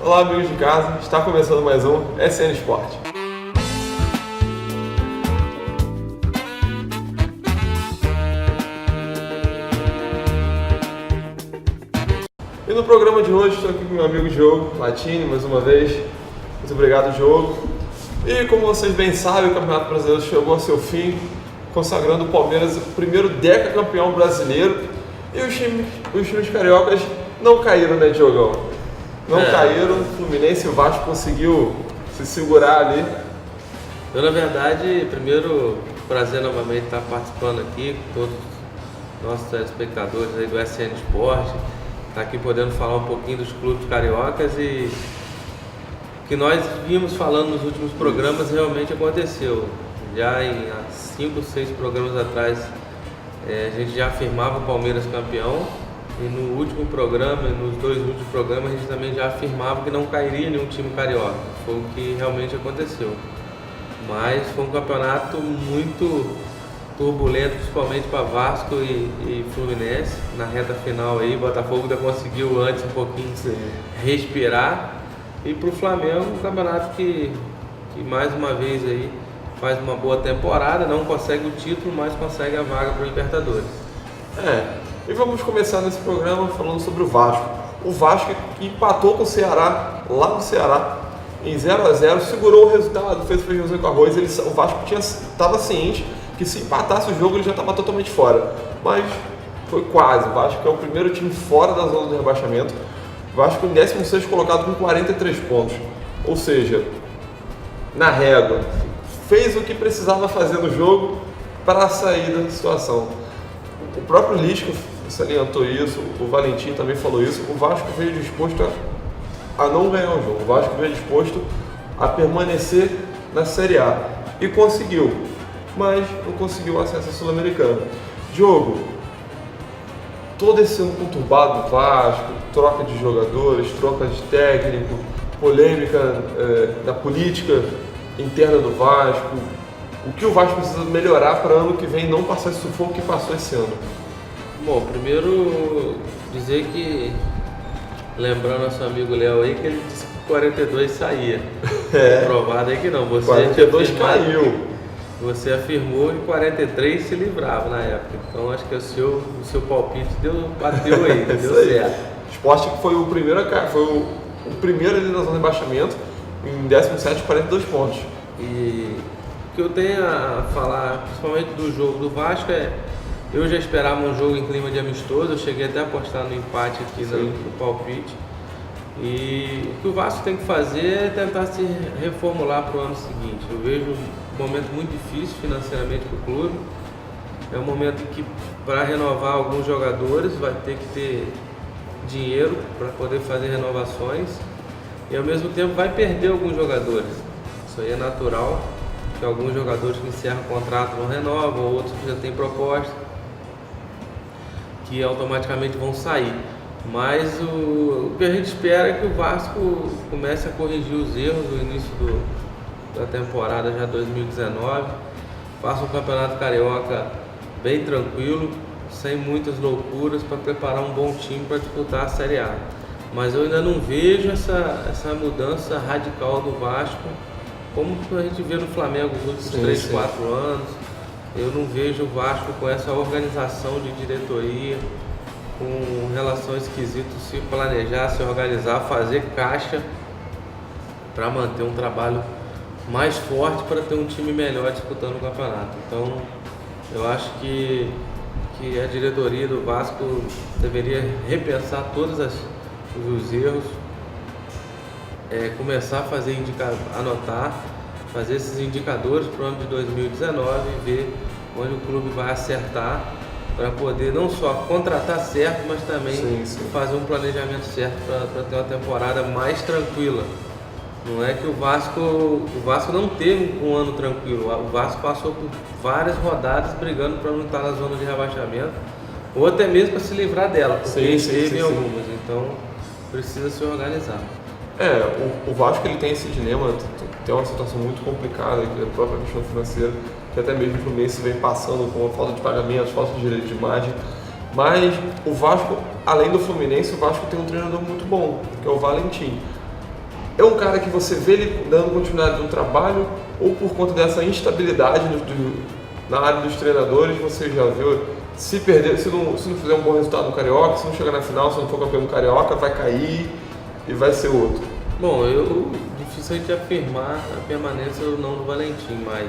Olá, amigos de casa, está começando mais um SN Sport. E no programa de hoje estou aqui com meu amigo Diogo Latini, mais uma vez. Muito obrigado, Diogo. E como vocês bem sabem, o Campeonato Brasileiro chegou ao seu fim, consagrando o Palmeiras o primeiro decacampeão brasileiro. E os times cariocas não caíram, né, Diogão? Não caíram, o Fluminense e o Vasco conseguiu se segurar ali. Eu, na verdade, primeiro, prazer novamente estar participando aqui com todos os nossos telespectadores aí do SN Sport, estar aqui podendo falar um pouquinho dos clubes cariocas e o que nós vimos falando nos últimos programas realmente aconteceu. Já em 5 ou 6 programas atrás, a gente já afirmava o Palmeiras campeão. E no último programa, nos 2 últimos programas, a gente também já afirmava que não cairia nenhum time carioca. Foi o que realmente aconteceu. Mas foi um campeonato muito turbulento, principalmente para Vasco e Fluminense. Na reta final aí, Botafogo ainda conseguiu antes um pouquinho respirar. E para o Flamengo, um campeonato que mais uma vez aí faz uma boa temporada, não consegue o título, mas consegue a vaga para o Libertadores. E vamos começar nesse programa falando sobre o Vasco. O Vasco empatou com o Ceará, lá no Ceará, em 0-0, segurou o resultado, fez o feijãozinho com arroz. O Vasco estava ciente que se empatasse o jogo ele já estava totalmente fora. Mas foi quase. O Vasco é o primeiro time fora da zona do rebaixamento. O Vasco em 16º colocado com 43 pontos. Ou seja, na régua, fez o que precisava fazer no jogo para sair da situação. O próprio Lisca salientou isso, o Valentim também falou isso. O Vasco veio disposto a não ganhar o jogo, o Vasco veio disposto a permanecer na Série A e conseguiu, mas não conseguiu acesso à Sul-Americana. Diogo, todo esse ano conturbado do Vasco, troca de jogadores, troca de técnico, polêmica da política interna do Vasco. O que o Vasco precisa melhorar para ano que vem não passar esse sufoco que passou esse ano? Bom, primeiro dizer que, lembrando nosso amigo Léo aí, que ele disse que 42 saía. Provado aí que não. Você 42 caiu. Você afirmou que 43 se livrava na época. Então acho que o seu palpite bateu aí, deu certo. O Sport foi o primeiro ali na zona de rebaixamento, em 17º, 42 pontos. E o que eu tenho a falar, principalmente do jogo do Vasco, eu já esperava um jogo em clima de amistoso, eu cheguei até a apostar no empate aqui no palpite. E o que o Vasco tem que fazer é tentar se reformular para o ano seguinte. Eu vejo um momento muito difícil financeiramente para o clube. É um momento que, para renovar alguns jogadores, vai ter que ter dinheiro para poder fazer renovações. E ao mesmo tempo vai perder alguns jogadores. Isso aí é natural, que alguns jogadores que encerram o contrato não renovam, outros que já têm proposta, que automaticamente vão sair. Mas o que a gente espera é que o Vasco comece a corrigir os erros do início da temporada já 2019, faça um campeonato carioca bem tranquilo, sem muitas loucuras, para preparar um bom time para disputar a Série A. Mas eu ainda não vejo essa mudança radical do Vasco, como a gente vê no Flamengo nos últimos 3, 4 anos. Eu não vejo o Vasco com essa organização de diretoria, com relação a esse quesito, se planejar, se organizar, fazer caixa para manter um trabalho mais forte, para ter um time melhor disputando o campeonato. Então eu acho que a diretoria do Vasco deveria repensar todos os erros, começar a fazer anotar, fazer esses indicadores para o ano de 2019 e ver onde o clube vai acertar, para poder não só contratar certo, mas também fazer um planejamento certo para ter uma temporada mais tranquila. Não é que o Vasco não teve um ano tranquilo, o Vasco passou por várias rodadas brigando para não estar na zona de rebaixamento, ou até mesmo para se livrar dela, porque teve algumas, então precisa se organizar. O Vasco ele tem esse dilema, tem uma situação muito complicada, que é a própria questão financeira, que até mesmo o Fluminense vem passando com a falta de pagamentos, falta de direito de imagem. Mas o Vasco, além do Fluminense, o Vasco tem um treinador muito bom, que é o Valentim. É um cara que você vê ele dando continuidade no trabalho ou por conta dessa instabilidade na área dos treinadores, você já viu, se perder, se não fizer um bom resultado no Carioca, se não chegar na final, se não for campeão do Carioca, vai cair e vai ser outro? Bom, difícil a gente afirmar a permanência ou não do Valentim, mas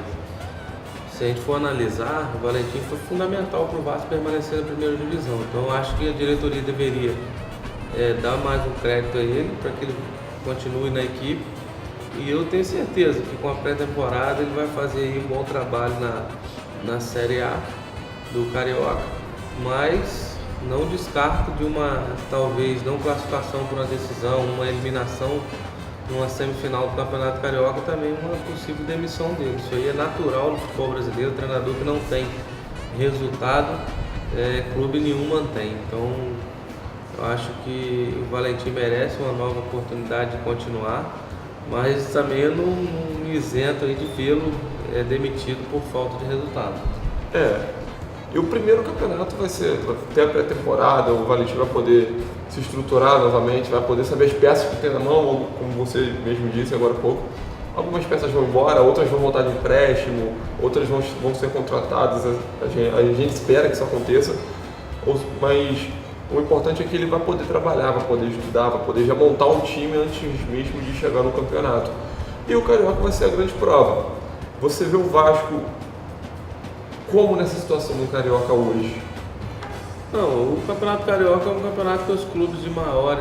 se a gente for analisar, o Valentim foi fundamental para o Vasco permanecer na primeira divisão. Então eu acho que a diretoria deveria dar mais um crédito a ele para que ele continue na equipe. E eu tenho certeza que com a pré-temporada ele vai fazer aí um bom trabalho na Série A do Carioca, mas não descarto de uma, talvez, não classificação por uma decisão, uma eliminação numa semifinal do Campeonato Carioca, também uma possível demissão dele. Isso aí é natural no futebol brasileiro, treinador que não tem resultado, clube nenhum mantém. Então, eu acho que o Valentim merece uma nova oportunidade de continuar, mas também eu não me isento aí de vê-lo demitido por falta de resultado. E o primeiro campeonato vai ser até a pré-temporada, o Valentim vai poder se estruturar novamente, vai poder saber as peças que tem na mão, ou, como você mesmo disse agora há pouco. Algumas peças vão embora, outras vão voltar de empréstimo, outras vão ser contratadas, a gente espera que isso aconteça, mas o importante é que ele vai poder trabalhar, vai poder estudar, vai poder já montar um time antes mesmo de chegar no campeonato. E o Carioca vai ser a grande prova. Você vê o Vasco como nessa situação no Carioca hoje? Não, o Campeonato Carioca é um campeonato que os clubes de maior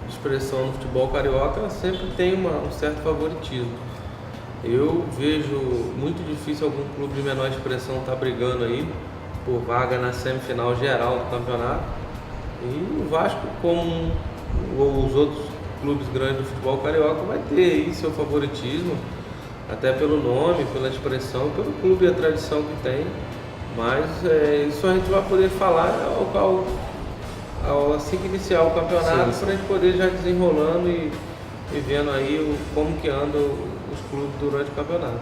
expressão no futebol carioca sempre tem um certo favoritismo. Eu vejo muito difícil algum clube de menor expressão estar brigando aí por vaga na semifinal geral do campeonato. E o Vasco, como os outros clubes grandes do futebol carioca, vai ter aí seu favoritismo, até pelo nome, pela expressão, pelo clube e a tradição que tem. Mas isso a gente vai poder falar assim que iniciar o campeonato, para a gente poder já desenrolando e vendo aí como que andam os clubes durante o campeonato.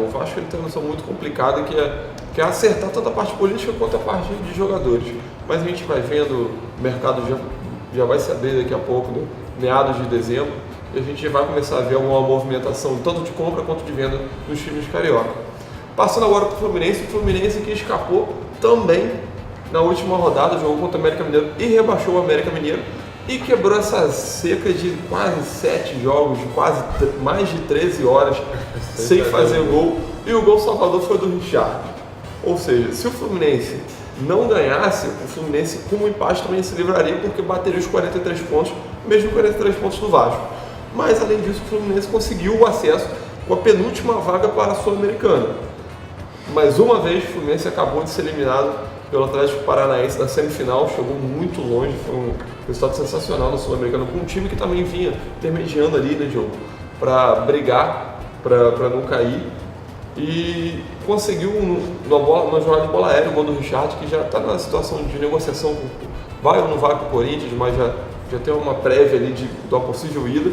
O Vasco ele tem uma noção muito complicada que é acertar tanto a parte política quanto a parte de jogadores. Mas a gente vai vendo, o mercado já vai se abrir daqui a pouco, meados de dezembro, e a gente vai começar a ver uma movimentação tanto de compra quanto de venda nos times carioca. Passando agora para o Fluminense que escapou também na última rodada, jogou contra o América Mineiro e rebaixou o América Mineiro e quebrou essa seca de quase 7 jogos, de quase mais de 13 horas sem fazer gol, e o gol salvador foi do Richard. Ou seja, se o Fluminense não ganhasse, o Fluminense com um empate também se livraria, porque bateria os 43 pontos, mesmo 43 pontos do Vasco. Mas além disso, o Fluminense conseguiu o acesso com a penúltima vaga para a Sul-Americana. Mais uma vez, o Fluminense acabou de ser eliminado pelo Atlético Paranaense na semifinal, chegou muito longe, foi um resultado sensacional no Sul-Americano, com um time que também vinha intermediando ali, né, Diogo, para brigar, para não cair, e conseguiu uma jogada de bola aérea, o gol do Richard, que já está na situação de negociação, vai ou não vai para o Corinthians, mas já tem uma prévia ali de uma possível ida,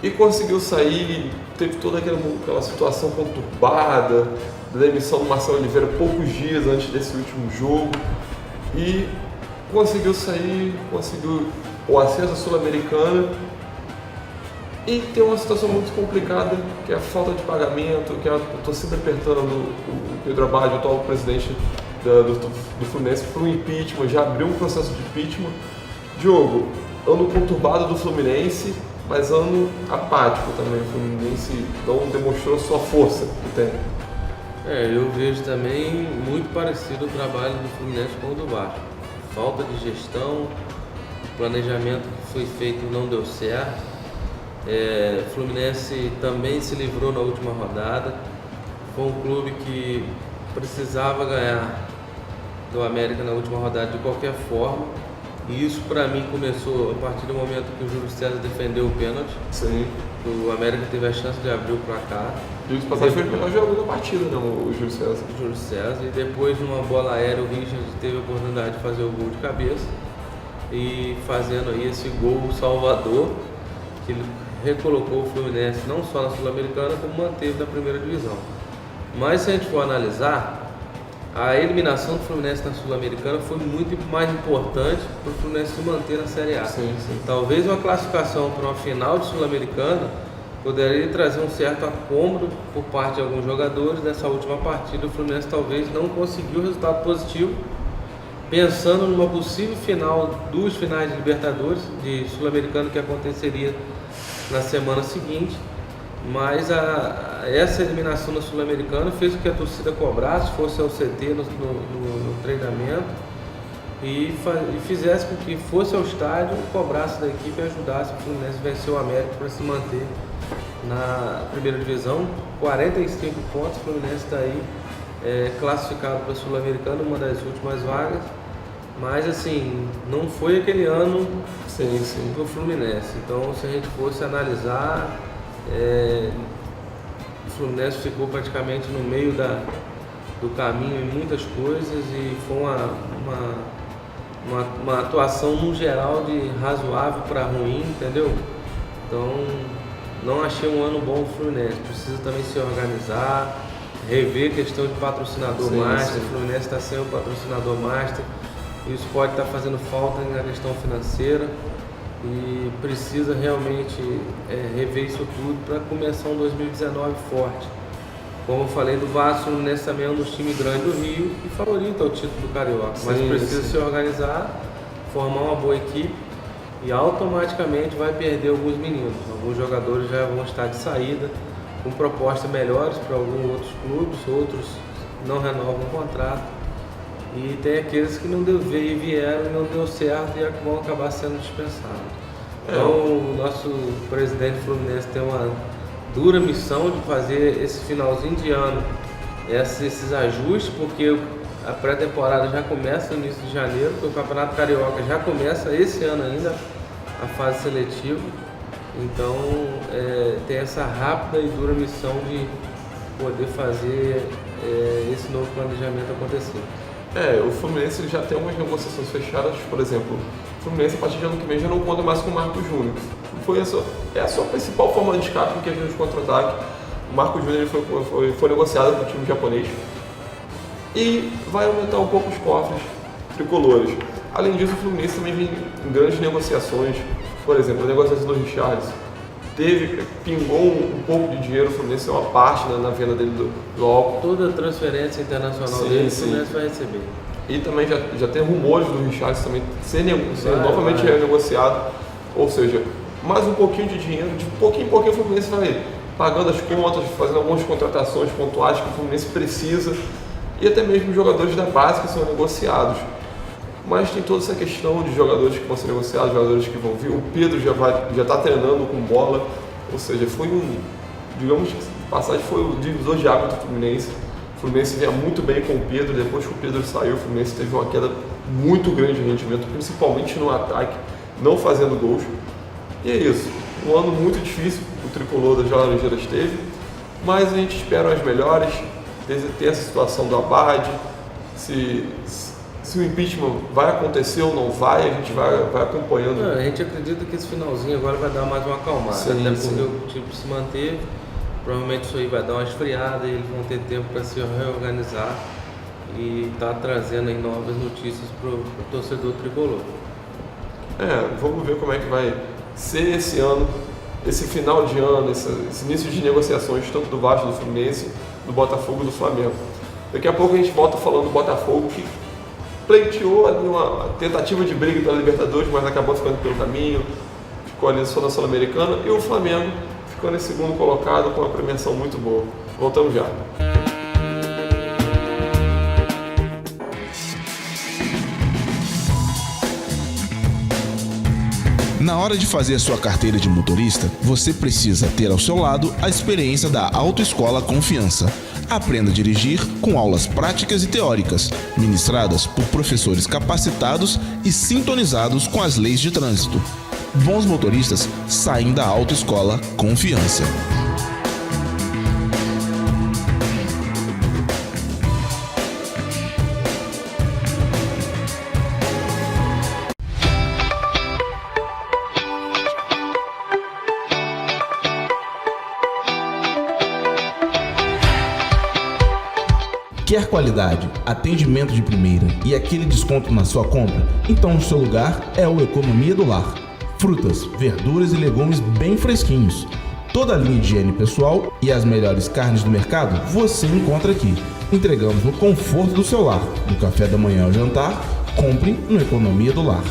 e conseguiu sair, teve toda aquela situação conturbada, da demissão do Marcelo Oliveira poucos dias antes desse último jogo, e conseguiu sair, conseguiu o acesso à Sul-Americana, e tem uma situação muito complicada, que é a falta de pagamento, que eu estou sempre apertando o Pedro Abad, o atual presidente do Fluminense, para o impeachment, já abriu um processo de impeachment. Diogo, ano conturbado do Fluminense, mas ano apático também. O Fluminense não demonstrou sua força que tem. Eu vejo também muito parecido o trabalho do Fluminense com o do Vasco. Falta de gestão, o planejamento que foi feito não deu certo. O Fluminense também se livrou na última rodada. Foi um clube que precisava ganhar do América na última rodada de qualquer forma. E isso para mim começou a partir do momento que o Júlio César defendeu o pênalti. Sim. O América teve a chance de abrir o placar. E o passagem foi o melhor jogador da partida, né, o Júlio César. O Júlio César. E depois, numa bola aérea, o Richard teve a oportunidade de fazer o gol de cabeça. E fazendo aí esse gol salvador, que ele recolocou o Fluminense não só na Sul-Americana, como manteve na primeira divisão. Mas se a gente for analisar, a eliminação do Fluminense na Sul-Americana foi muito mais importante para o Fluminense se manter na Série A. Sim. Talvez uma classificação para uma final de Sul-Americana poderia trazer um certo acômodo por parte de alguns jogadores. Nessa última partida, o Fluminense talvez não conseguiu resultado positivo, pensando numa possível final, 2 finais de Libertadores, de Sul-Americano, que aconteceria na semana seguinte. Mas essa eliminação na Sul-Americana fez com que a torcida cobrasse, fosse ao CT no treinamento e fizesse com que fosse ao estádio, cobrasse da equipe e ajudasse o Fluminense a vencer o América para se manter na primeira divisão. 45 pontos, o Fluminense está aí classificado para a Sul-Americana, uma das últimas vagas. Mas assim, não foi aquele ano para o Fluminense. Então, se a gente fosse analisar, o Fluminense ficou praticamente no meio do caminho em muitas coisas e foi uma atuação no geral de razoável para ruim, entendeu? Então não achei um ano bom do Fluminense. Precisa também se organizar, rever a questão de patrocinador master. O Fluminense está sem o patrocinador master, isso pode estar fazendo falta na questão financeira. E precisa realmente rever isso tudo para começar um 2019 forte. Como eu falei do Vasco, o Fluminense também é um dos times grandes do Rio e favorita o título do Carioca. Mas precisa se organizar, formar uma boa equipe e automaticamente vai perder alguns meninos. Alguns jogadores já vão estar de saída com propostas melhores para alguns outros clubes, outros não renovam o contrato. E tem aqueles que não vieram e não deu certo e vão acabar sendo dispensados. Então o nosso presidente Fluminense tem uma dura missão de fazer esse finalzinho de ano, esses ajustes, porque a pré-temporada já começa no início de janeiro, porque o Campeonato Carioca já começa esse ano ainda, a fase seletiva. Então tem essa rápida e dura missão de poder fazer esse novo planejamento acontecer. O Fluminense já tem algumas negociações fechadas, por exemplo, o Fluminense a partir de ano que vem já não conta mais com o Marcos Júnior. É a sua principal forma de escape em questão de contra-ataque. O Marcos Júnior foi negociado com o time japonês e vai aumentar um pouco os cofres tricolores. Além disso, o Fluminense também vem em grandes negociações, por exemplo, a negociação do Richarlison. Pingou um pouco de dinheiro, o Fluminense é uma parte na venda dele do álcool. Toda transferência internacional dele, o Fluminense vai receber. E também já tem rumores do Richarlison também ser novamente renegociado. Ou seja, mais um pouquinho de dinheiro, de pouquinho em pouquinho o Fluminense vai pagando as contas, fazendo algumas contratações pontuais que o Fluminense precisa. E até mesmo jogadores da base que são negociados. Mas tem toda essa questão de jogadores que vão ser negociados, jogadores que vão vir. O Pedro já está treinando com bola, ou seja, passagem foi o divisor de água do Fluminense. O Fluminense vinha muito bem com o Pedro, depois que o Pedro saiu, o Fluminense teve uma queda muito grande de rendimento, principalmente no ataque, não fazendo gols. E é isso, um ano muito difícil o tricolor das Laranjeiras teve, mas a gente espera as melhores, ter essa situação do Abad, se o impeachment vai acontecer ou não vai, a gente vai acompanhando. A gente acredita que esse finalzinho agora vai dar mais uma acalmada, até porque o time se manteve, provavelmente isso aí vai dar uma esfriada e eles vão ter tempo para se reorganizar e tá trazendo aí novas notícias para o torcedor tricolor. Vamos ver como é que vai ser esse ano, esse final de ano, esse início de negociações, tanto do Vasco, do Fluminense, do Botafogo e do Flamengo. Daqui a pouco a gente volta falando do Botafogo, que pleiteou ali uma tentativa de briga pela Libertadores, mas acabou ficando pelo caminho, ficou ali só na Sul-Americana, e o Flamengo ficando em segundo colocado com uma premiação muito boa. Voltamos já. Na hora de fazer a sua carteira de motorista, você precisa ter ao seu lado a experiência da Autoescola Confiança. Aprenda a dirigir com aulas práticas e teóricas, ministradas por professores capacitados e sintonizados com as leis de trânsito. Bons motoristas saem da Autoescola Confiança. Quer qualidade, atendimento de primeira e aquele desconto na sua compra? Então o seu lugar é o Economia do Lar. Frutas, verduras e legumes bem fresquinhos. Toda a linha de higiene pessoal e as melhores carnes do mercado você encontra aqui. Entregamos no conforto do seu lar. Do café da manhã ao jantar, compre no Economia do Lar.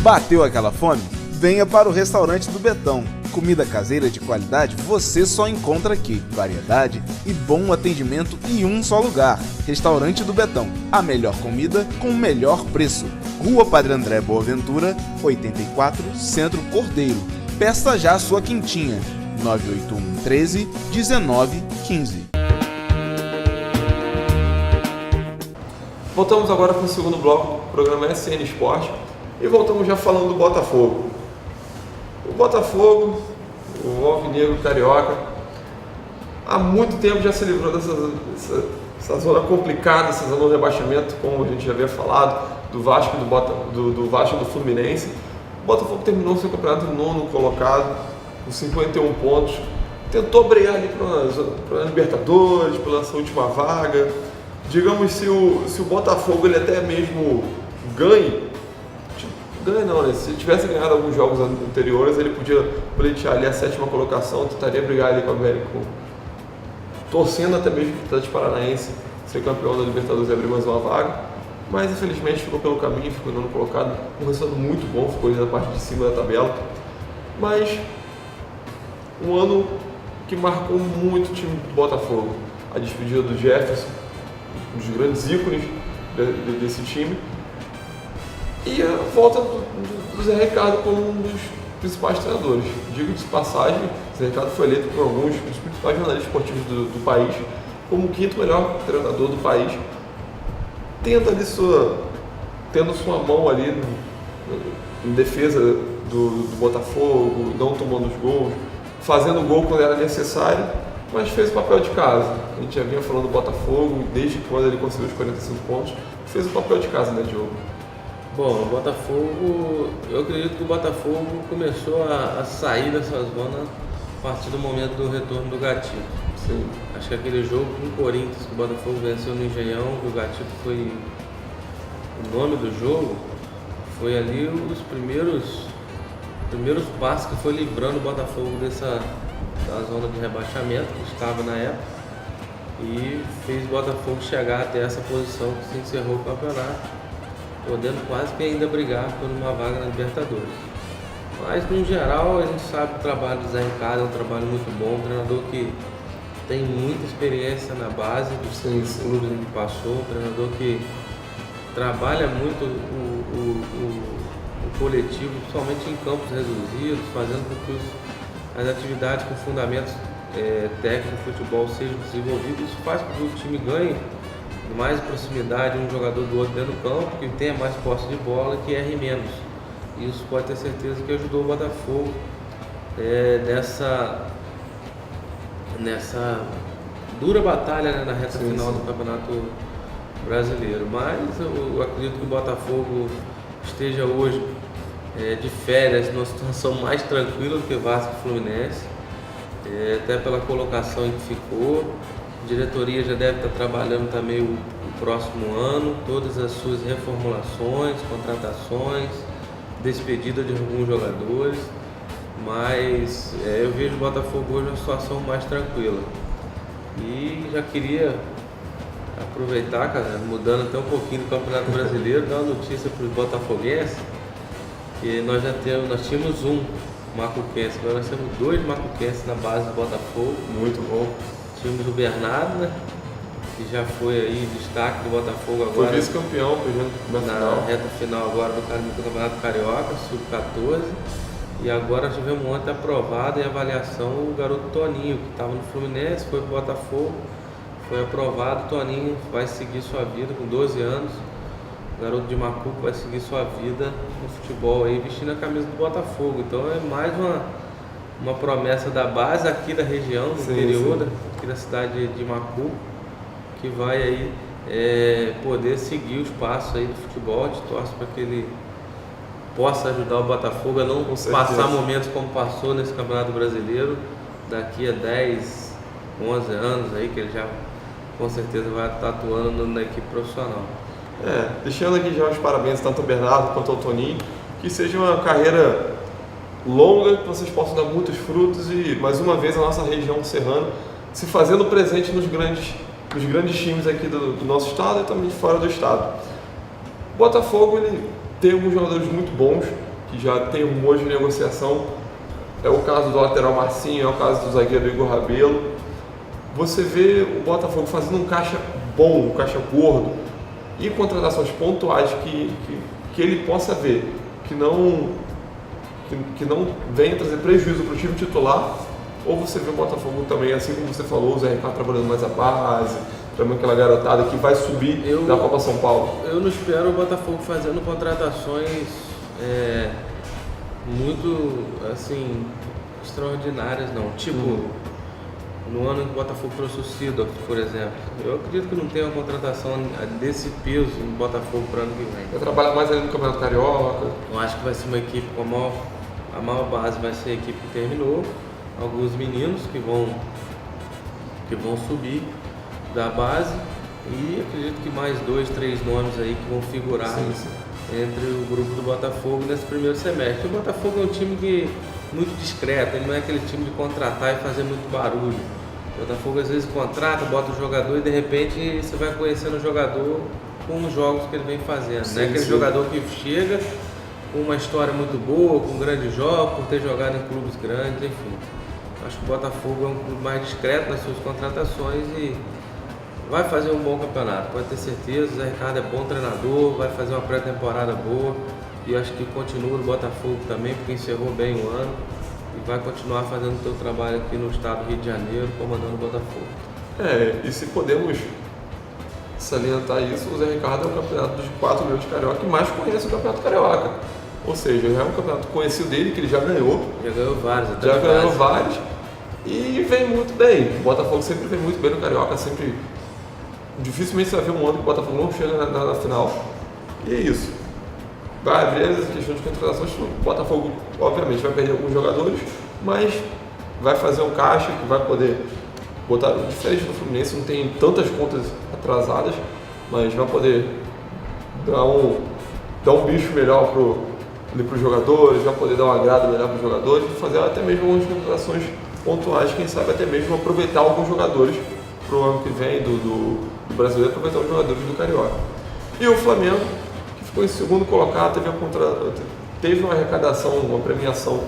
Bateu aquela fome? Venha para o restaurante do Betão. Comida caseira de qualidade você só encontra aqui. Variedade e bom atendimento em um só lugar. Restaurante do Betão. A melhor comida com o melhor preço. Rua Padre André Boaventura, 84, Centro Cordeiro. Peça já a sua quentinha. 981 13 19 15. Voltamos agora para o segundo bloco do programa SN Esporte e voltamos já falando do Botafogo. O Botafogo, o alvinegro carioca, há muito tempo já se livrou dessa zona complicada, essa zona do rebaixamento, como a gente já havia falado, do Vasco do Vasco e do Fluminense. O Botafogo terminou seu campeonato nono colocado, com 51 pontos. Tentou brigar ali para a Libertadores, pela sua última vaga. Digamos, se o Botafogo ele até mesmo ganhe não, né? Se tivesse ganhado alguns jogos anteriores, ele podia pleitear ali a 7ª colocação, tentaria brigar ali com o América, torcendo até mesmo para o Atlético Paranaense ser campeão da Libertadores e abrir mais uma vaga, mas infelizmente ficou pelo caminho, ficou nono colocado, um resultado muito bom, ficou ali na parte de cima da tabela, mas um ano que marcou muito o time do Botafogo, a despedida do Jefferson, um dos grandes ícones desse time, e a volta do Zé Ricardo como um dos principais treinadores. Digo de passagem, Zé Ricardo foi eleito por alguns dos principais jornalistas esportivos do país como o 5º melhor treinador do país, tendo sua mão ali em defesa do Botafogo, não tomando os gols, fazendo gol quando era necessário, mas fez o papel de casa. A gente já vinha falando do Botafogo, desde quando ele conseguiu os 45 pontos, fez o papel de casa, né, Diogo? Bom, o Botafogo, eu acredito que o Botafogo começou a sair dessa zona a partir do momento do retorno do Gatito. Sim. Acho que aquele jogo com o Corinthians, que o Botafogo venceu no Engenhão, que o Gatito foi o nome do jogo, foi ali os primeiros passos que foi livrando o Botafogo da zona de rebaixamento que estava na época e fez o Botafogo chegar até essa posição que se encerrou o campeonato, podendo quase que ainda brigar por uma vaga na Libertadores. Mas, no geral, a gente sabe que o trabalho do Zé Ricardo é um trabalho muito bom, um treinador que tem muita experiência na base dos clubes em que passou, um treinador que trabalha muito o coletivo, principalmente em campos reduzidos, fazendo com que as atividades com fundamentos técnicos do futebol sejam desenvolvidas. Isso faz com que o time ganhe mais proximidade um jogador do outro dentro do campo, que tenha mais posse de bola e que erre menos. Isso pode ter certeza que ajudou o Botafogo nessa dura batalha, né, na reta final do Campeonato Brasileiro. Mas eu acredito que o Botafogo esteja hoje de férias numa situação mais tranquila do que Vasco e Fluminense, até pela colocação em que ficou. A diretoria já deve estar trabalhando também o próximo ano, todas as suas reformulações, contratações, despedida de alguns jogadores, mas eu vejo o Botafogo hoje uma situação mais tranquila. E já queria aproveitar, cara, mudando até um pouquinho do Campeonato Brasileiro, dar uma notícia para os botafoguenses, que nós tínhamos um macuquense, agora nós temos 2 macuquenses na base do Botafogo. Muito bom. Tínhamos o Bernardo, né, que já foi aí destaque do Botafogo agora. Foi vice-campeão na reta final agora do Campeonato Carioca, sub-14. E agora tivemos ontem aprovado em avaliação o garoto Toninho, que estava no Fluminense, foi para o Botafogo, foi aprovado. O Toninho vai seguir sua vida com 12 anos. O garoto de Macuco vai seguir sua vida no futebol aí, vestindo a camisa do Botafogo. Então é mais uma promessa da base aqui da região, do interior, aqui da cidade de Macuco, que vai aí poder seguir os passos aí do futebol. A gente torce para que ele possa ajudar o Botafogo a não passar momentos como passou nesse Campeonato Brasileiro daqui a 10, 11 anos aí, que ele já com certeza vai estar atuando na equipe profissional. Deixando aqui já os parabéns tanto ao Bernardo quanto ao Toninho, que seja uma carreira longa, que vocês possam dar muitos frutos e mais uma vez a nossa região serrana se fazendo presente nos grandes times aqui do nosso estado e também fora do estado. O Botafogo ele tem alguns jogadores muito bons que já tem rumores de negociação. É o caso do lateral Marcinho, é o caso do zagueiro Igor Rabelo. Você vê o Botafogo fazendo um caixa bom, um caixa gordo e contratações pontuais que ele possa ver que não venha trazer prejuízo para o time titular, ou você vê o Botafogo também, assim como você falou, o Zé Ricardo trabalhando mais a base, também aquela garotada que vai subir da Copa São Paulo. Eu não espero o Botafogo fazendo contratações muito assim extraordinárias não, tipo no ano em que o Botafogo trouxe o Sidorf, por exemplo. Eu acredito que não tem uma contratação desse peso no Botafogo para o ano que vem. Vai trabalhar mais ali no Campeonato Carioca. Eu acho que vai ser uma equipe com a maior base vai ser a equipe que terminou, alguns meninos que vão subir da base e acredito que mais 2, 3 nomes aí que vão figurar entre o grupo do Botafogo nesse primeiro semestre. O Botafogo é um time muito discreto, ele não é aquele time de contratar e fazer muito barulho. O Botafogo às vezes contrata, bota o jogador e de repente você vai conhecendo o jogador com os jogos que ele vem fazendo. Não é aquele jogador que chega com uma história muito boa, com grandes jogos, por ter jogado em clubes grandes, enfim. Acho que o Botafogo é um clube mais discreto nas suas contratações e vai fazer um bom campeonato, pode ter certeza. O Zé Ricardo é bom treinador, vai fazer uma pré-temporada boa e acho que continua no Botafogo também, porque encerrou bem o ano e vai continuar fazendo o seu trabalho aqui no estado do Rio de Janeiro, comandando o Botafogo. E se podemos salientar isso, o Zé Ricardo é o campeonato dos 4 milhões de carioca que mais conhece o campeonato carioca. Ou seja, já é um campeonato conhecido dele, que ele já ganhou. Já ganhou vários, até já ganhou vários. E vem muito bem. O Botafogo sempre vem muito bem no Carioca, sempre. Dificilmente você vai ver um ano que o Botafogo não chega na final. E é isso. Vai abrir as questões de contratações. O Botafogo, obviamente, vai perder alguns jogadores, mas vai fazer um caixa que vai poder botar. Diferente do Fluminense, não tem tantas contas atrasadas, mas vai poder dar um bicho melhor para os jogadores, vai poder dar um agrado melhor para os jogadores e fazer até mesmo algumas contratações pontuais, quem sabe até mesmo aproveitar alguns jogadores para o ano que vem do brasileiro, aproveitar os jogadores do Carioca. E o Flamengo, que ficou em segundo colocado, teve uma arrecadação, uma premiação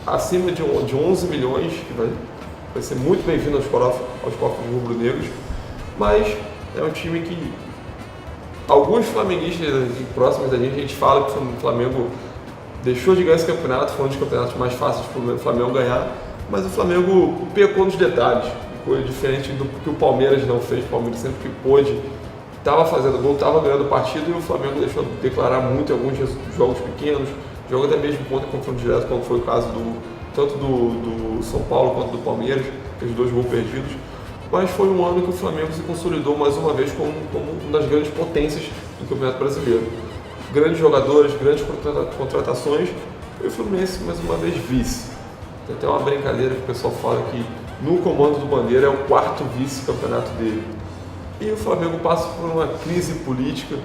acima de 11 milhões, que vai ser muito bem-vindo aos cofres rubro-negros, mas é um time que alguns flamenguistas próximos da gente fala que o Flamengo deixou de ganhar esse campeonato, foi um dos campeonatos mais fáceis para o Flamengo ganhar, mas o Flamengo pecou nos detalhes, foi diferente do que o Palmeiras não fez. O Palmeiras sempre que pôde, estava fazendo gol, estava ganhando partido e o Flamengo deixou de declarar muito em alguns jogos pequenos, jogo até mesmo contra confronto direto, como foi o caso tanto do São Paulo quanto do Palmeiras, aqueles 2 gols perdidos. Mas foi um ano que o Flamengo se consolidou mais uma vez como uma das grandes potências do Campeonato Brasileiro. Grandes jogadores, grandes contratações e o Fluminense mais uma vez vice. Tem até uma brincadeira que o pessoal fala que no comando do Bandeira é o 4º vice-campeonato dele. E o Flamengo passa por uma crise política.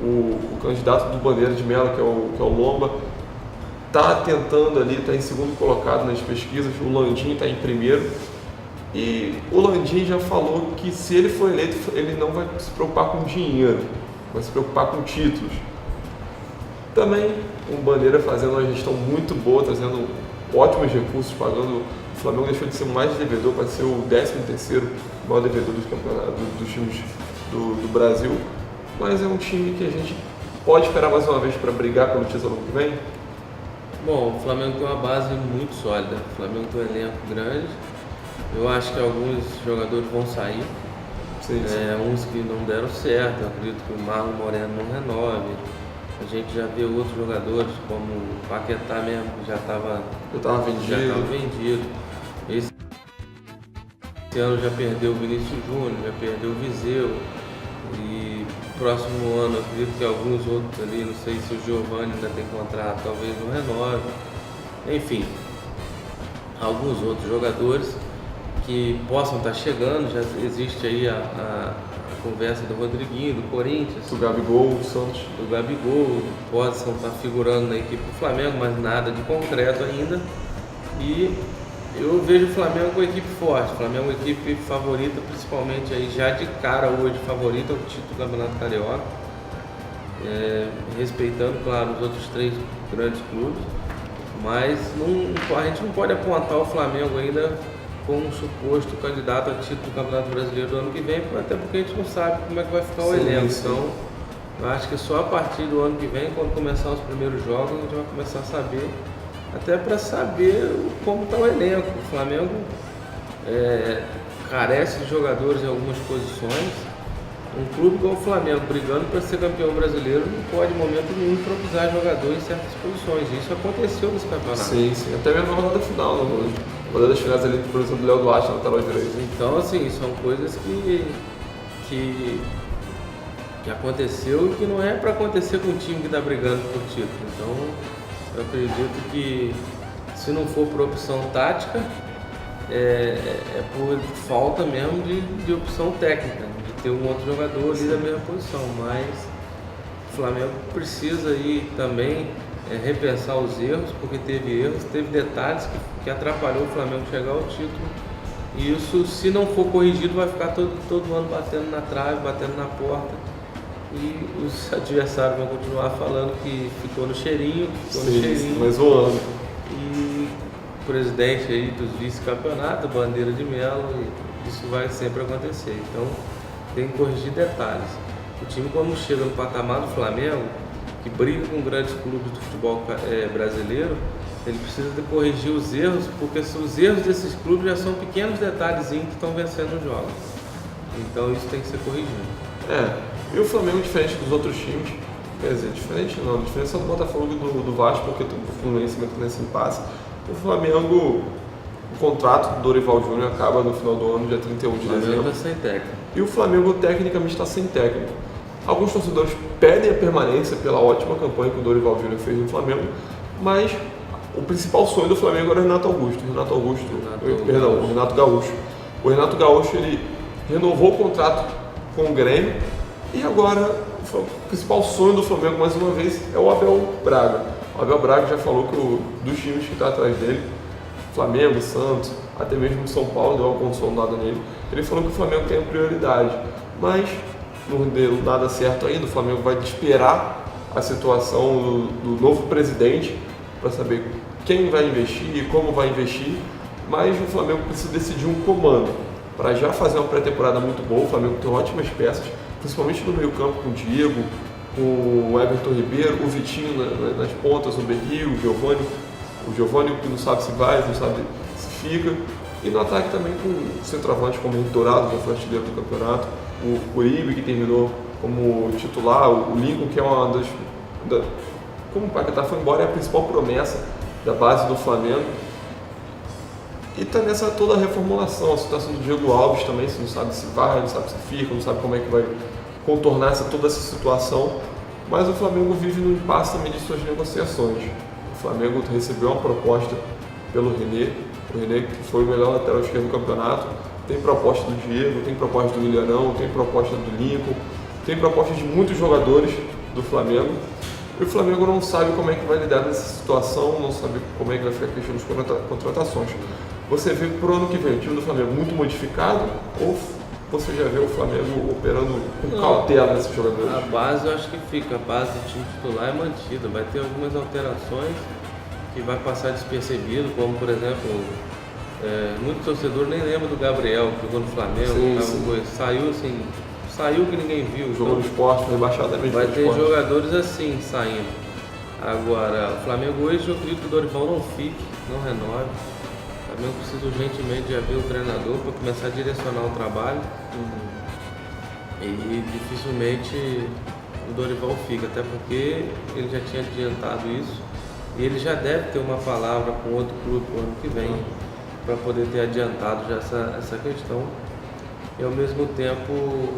O candidato do Bandeira de Mello, que é o Lomba, está tentando ali, está em segundo colocado nas pesquisas, o Landim está em primeiro. E o Landim já falou que se ele for eleito, ele não vai se preocupar com dinheiro, vai se preocupar com títulos. Também o Bandeira fazendo uma gestão muito boa, trazendo ótimos recursos, pagando. O Flamengo deixou de ser o mais devedor para ser o 13º maior devedor dos times do Brasil. Mas é um time que a gente pode esperar mais uma vez para brigar pelo título ano que vem? Bom, o Flamengo tem uma base muito sólida, o Flamengo tem um elenco grande. Eu acho que alguns jogadores vão sair, sim. Uns que não deram certo. Eu acredito que o Marlon Moreno não renove. A gente já vê outros jogadores, como o Paquetá mesmo, que já estava vendido. Esse ano já perdeu o Vinícius Júnior, já perdeu o Viseu. E próximo ano eu acredito que alguns outros ali, não sei se o Giovani ainda tem contrato, talvez não renove. Enfim, alguns outros jogadores que possam estar chegando. Já existe aí a conversa do Rodriguinho, do Corinthians, Do Gabigol, do Santos. do Gabigol, possam estar figurando na equipe do Flamengo, mas nada de concreto ainda. E eu vejo o Flamengo com uma equipe forte, o Flamengo uma equipe favorita, principalmente aí já de cara hoje favorita ao título do Campeonato Carioca, respeitando, claro, os outros 3 grandes clubes, mas a gente não pode apontar o Flamengo ainda como um suposto candidato a título do Campeonato Brasileiro do ano que vem, até porque a gente não sabe como é que vai ficar o elenco. Então, eu acho que só a partir do ano que vem, quando começar os primeiros jogos, a gente vai começar a saber, até para saber como está o elenco. O Flamengo carece de jogadores em algumas posições. Um clube como o Flamengo, brigando para ser campeão brasileiro, não pode, em momento nenhum, improvisar jogadores em certas posições. Isso aconteceu nesse campeonato. Sim. Até mesmo na rodada final, na rodada das finais ali, por exemplo, do Léo Duarte na lateral direita. Então, assim, são coisas que aconteceu e que não é para acontecer com um time que está brigando por título. Então, eu acredito que, se não for por opção tática, é por falta mesmo de opção técnica, de ter um outro jogador ali da mesma posição. Mas o Flamengo precisa aí também repensar os erros, porque teve erros, teve detalhes que atrapalhou o Flamengo chegar ao título. E isso, se não for corrigido, vai ficar todo ano batendo na trave, batendo na porta. E os adversários vão continuar falando que ficou no cheirinho, Mas zoando. E o presidente aí dos vice-campeonatos, bandeira de Melo, e isso vai sempre acontecer. Então, tem que corrigir detalhes. O time, quando chega no patamar do Flamengo, que briga com grandes clubes do futebol brasileiro, ele precisa de corrigir os erros, porque os erros desses clubes já são pequenos detalhezinhos que estão vencendo os jogos. Então isso tem que ser corrigido. E o Flamengo, diferente dos outros times, quer dizer, diferente não, a diferença do Botafogo e do Vasco, porque o Fluminense entra nesse impasse. O Flamengo, o contrato do Dorival Júnior acaba no final do ano, dia 31 de dezembro. O Flamengo está sem técnico. E o Flamengo, tecnicamente, está sem técnico. Alguns torcedores pedem a permanência pela ótima campanha que o Dorival Júnior fez no Flamengo, mas o principal sonho do Flamengo era o Renato Gaúcho. O Renato Gaúcho, ele renovou o contrato com o Grêmio e agora o principal sonho do Flamengo, mais uma vez, é o Abel Braga. O Abel Braga já falou que dos times que estão atrás dele, Flamengo, Santos, até mesmo São Paulo, deu uma consolidada nele. Ele falou que o Flamengo tem a prioridade, mas não deu nada certo ainda. O Flamengo vai esperar a situação do novo presidente para saber quem vai investir e como vai investir, mas o Flamengo precisa decidir um comando para já fazer uma pré-temporada muito boa. O Flamengo tem ótimas peças, principalmente no meio-campo, com o Diego, com o Everton Ribeiro, o Vitinho nas pontas, o Berrio, o Giovani que não sabe se vai, não sabe se fica, e no ataque também com centroavante como o Henrique Dourado, que foi artilheiro do campeonato, o Uribe, que terminou como titular, o Lincoln, que é uma das... como o Paquetá foi embora, é a principal promessa da base do Flamengo. E está nessa toda a reformulação, a situação do Diego Alves também, você não sabe se vai, não sabe se fica, não sabe como é que vai contornar toda essa situação, mas o Flamengo vive no impasse também de suas negociações. O Flamengo recebeu uma proposta pelo René, o René que foi o melhor lateral esquerdo do campeonato, tem proposta do Diego, tem proposta do Ilharão, tem proposta do Lincoln, tem proposta de muitos jogadores do Flamengo, e o Flamengo não sabe como é que vai lidar nessa situação, não sabe como é que vai ficar a questão das contratações. Você vê para o ano que vem o time do Flamengo muito modificado, ou você já vê o Flamengo operando com cautela nesses jogadores? A base eu acho que fica, a base do time titular é mantida, vai ter algumas alterações que vai passar despercebido, como por exemplo, muitos torcedores nem lembram do Gabriel, que jogou no Flamengo, saiu que ninguém viu. Jogou no Sport, foi rebaixado também. Vai ter jogadores assim saindo. Agora, o Flamengo hoje, eu acredito que o Dorival não fique, não renove. O Flamengo precisa urgentemente de haver o treinador para começar a direcionar o trabalho. E dificilmente o Dorival fica, até porque ele já tinha adiantado isso. E ele já deve ter uma palavra com outro clube no ano que vem para poder ter adiantado já essa questão. E ao mesmo tempo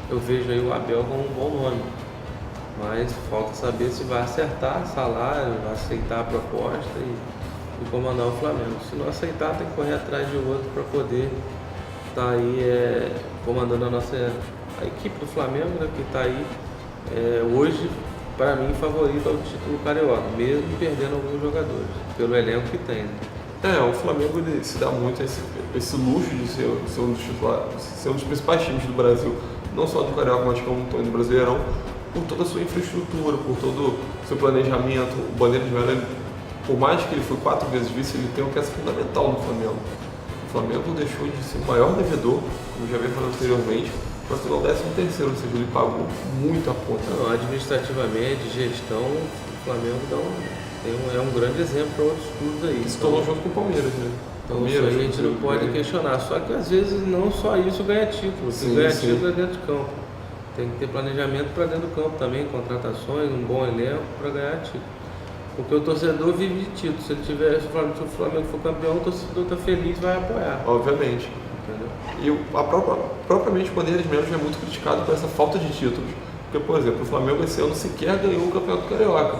eu vejo aí o Abel como um bom nome. Mas falta saber se vai acertar salário, vai aceitar a proposta e comandar o Flamengo. Se não aceitar, tem que correr atrás de outro para poder estar aí comandando a equipe do Flamengo, né, que está aí hoje, para mim, favorito ao título carioca, mesmo perdendo alguns jogadores, pelo elenco que tem. O Flamengo ele se dá muito esse luxo de ser um dos principais times do Brasil, não só do Carioca, mas como do Brasileirão, por toda a sua infraestrutura, por todo o seu planejamento. O Bandeira de Melo, por mais que ele foi 4 vezes vice, ele tem uma peça fundamental no Flamengo. O Flamengo deixou de ser o maior devedor, como já havia falado anteriormente, para se tornar o 13º, ou seja, ele pagou muito a conta. Não, administrativamente, gestão, o Flamengo é um grande exemplo para outros clubes aí. Se tornou junto com o Palmeiras, né? Então isso a gente não pode questionar, só que às vezes não só isso ganha título, quem ganha título é dentro de campo. Tem que ter planejamento para dentro do campo também, contratações, um bom elenco para ganhar título. Porque o torcedor vive de título, se o Flamengo for campeão, o torcedor está feliz e vai apoiar. Obviamente. Entendeu? E propriamente o Bandeira de Melo já é muito criticado por essa falta de títulos. Porque, por exemplo, o Flamengo esse ano sequer ganhou o Campeonato Carioca.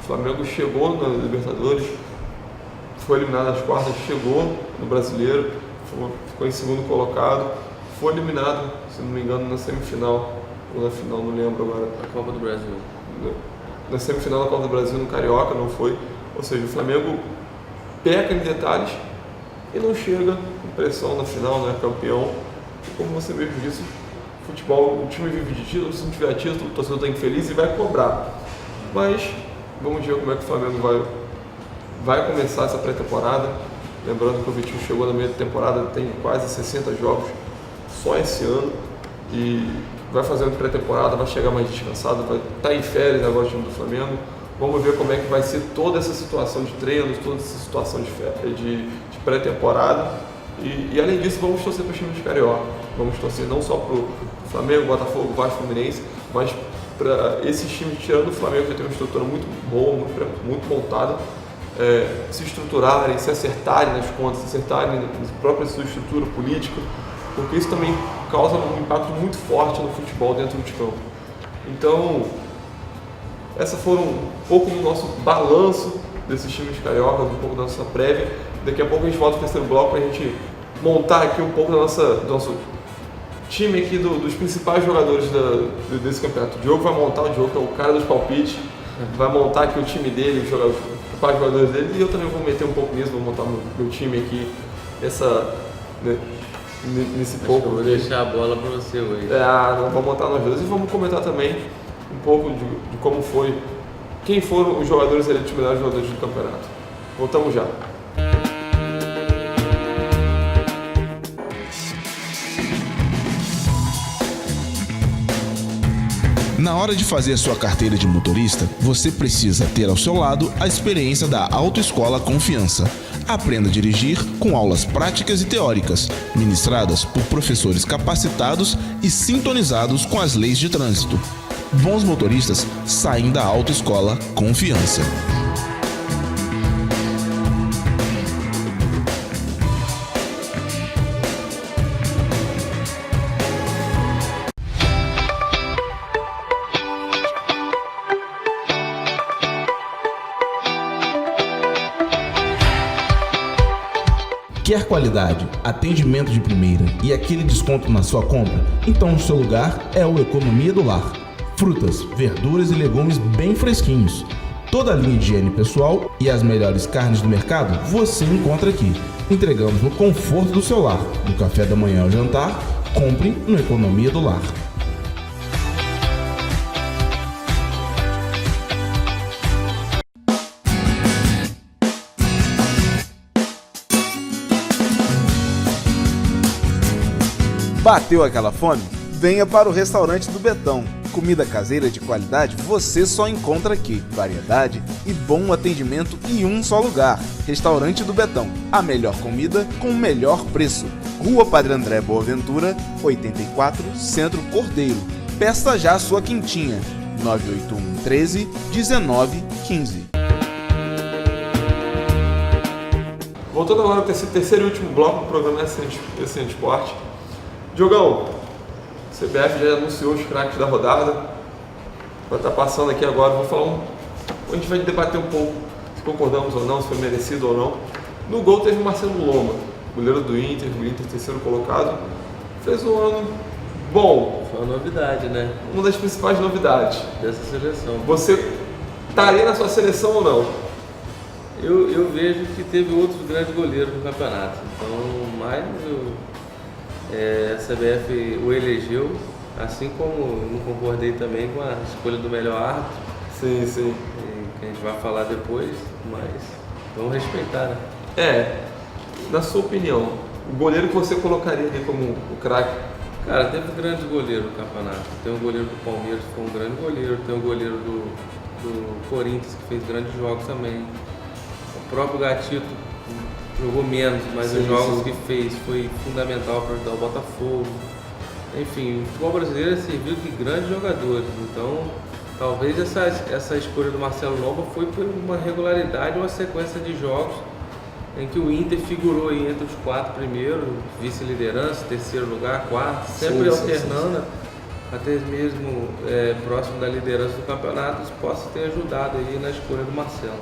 O Flamengo chegou na Libertadores, foi eliminado nas quartas, chegou no Brasileiro, ficou em segundo colocado, foi eliminado, se não me engano, na semifinal, ou na final, não lembro agora. A Copa do Brasil. Na semifinal da Copa do Brasil, no Carioca, não foi. Ou seja, o Flamengo peca em detalhes e não chega com pressão na final, não é campeão. E como você mesmo disse, futebol, o time vive de título, se não tiver título, o torcedor está infeliz e vai cobrar. Mas vamos ver como é que o Flamengo vai começar essa pré-temporada. Lembrando que o Vitinho chegou na meia da temporada, tem quase 60 jogos só esse ano e vai fazer uma pré-temporada, vai chegar mais descansado, vai estar em férias agora o time do Flamengo. Vamos ver como é que vai ser toda essa situação de treinos, toda essa situação de pré-temporada. E além disso, vamos torcer para os times de Carioca. Vamos torcer não só para o Flamengo, Botafogo, Vasco, Fluminense, mas para esses times, tirando o Flamengo, que tem uma estrutura muito boa, muito montada, se estruturarem, se acertarem nas contas, se acertarem na própria sua estrutura política, porque isso também causa um impacto muito forte no futebol dentro de campo. Então, essa foram um pouco do nosso balanço desses times cariocas, um pouco da nossa prévia. Daqui a pouco a gente volta no terceiro bloco para a gente montar aqui um pouco do nosso time aqui, dos principais jogadores desse campeonato. O Diogo vai montar, o Diogo é o cara dos palpites, vai montar aqui o time dele, os principais jogadores dele, e eu também vou meter um pouco nisso, vou montar meu time aqui, nesse pouco. Eu vou deixar a bola para você hoje. Vamos montar nós dois e vamos comentar também um pouco de como foi, quem foram os jogadores eleitos os melhores jogadores do campeonato. Voltamos já. Na hora de fazer sua carteira de motorista, você precisa ter ao seu lado a experiência da Autoescola Confiança. Aprenda a dirigir com aulas práticas e teóricas, ministradas por professores capacitados e sintonizados com as leis de trânsito. Bons motoristas saem da Autoescola Confiança. Quer qualidade, atendimento de primeira e aquele desconto na sua compra? Então o seu lugar é o Economia do Lar. Frutas, verduras e legumes bem fresquinhos. Toda a linha de higiene pessoal e as melhores carnes do mercado você encontra aqui. Entregamos no conforto do seu lar. Do café da manhã ao jantar, compre no Economia do Lar. Bateu aquela fome? Venha para o restaurante do Betão. Comida caseira de qualidade você só encontra aqui. Variedade e bom atendimento em um só lugar. Restaurante do Betão. A melhor comida com o melhor preço. Rua Padre André Boaventura, 84, Centro Cordeiro. Peça já a sua quentinha. 981 13 19 15. Voltando agora para esse terceiro e último bloco do programa SN Esporte. Diogão, CBF já anunciou os craques da rodada. Vai estar passando aqui agora, vou falar a gente vai debater um pouco se concordamos ou não, se foi merecido ou não. No gol teve o Marcelo Lomba, goleiro do Inter, terceiro colocado. Fez um ano bom. Foi uma novidade, né? Uma das principais novidades Dessa seleção. Você estaria na sua seleção ou não? Eu vejo que teve outros grandes goleiros no campeonato. Então, mais a CBF o elegeu, assim como não concordei também com a escolha do melhor árbitro. Sim, sim. Que a gente vai falar depois, mas vamos respeitar, né? Na sua opinião, o goleiro que você colocaria ali como o craque? Cara, teve grandes goleiros no campeonato. Tem o goleiro do Palmeiras, que foi um grande goleiro. Tem o goleiro do Corinthians, que fez grandes jogos também. O próprio Gatito jogou menos, mas os jogos que fez foi fundamental para ajudar o Botafogo. Enfim, o futebol brasileiro serviu de grandes jogadores. Então, talvez essa escolha do Marcelo Lomba foi por uma regularidade, uma sequência de jogos em que o Inter figurou aí entre os 4 primeiros, vice-liderança, terceiro lugar, quarto, sempre alternando, até mesmo próximo da liderança do campeonato. Isso possa ter ajudado aí na escolha do Marcelo.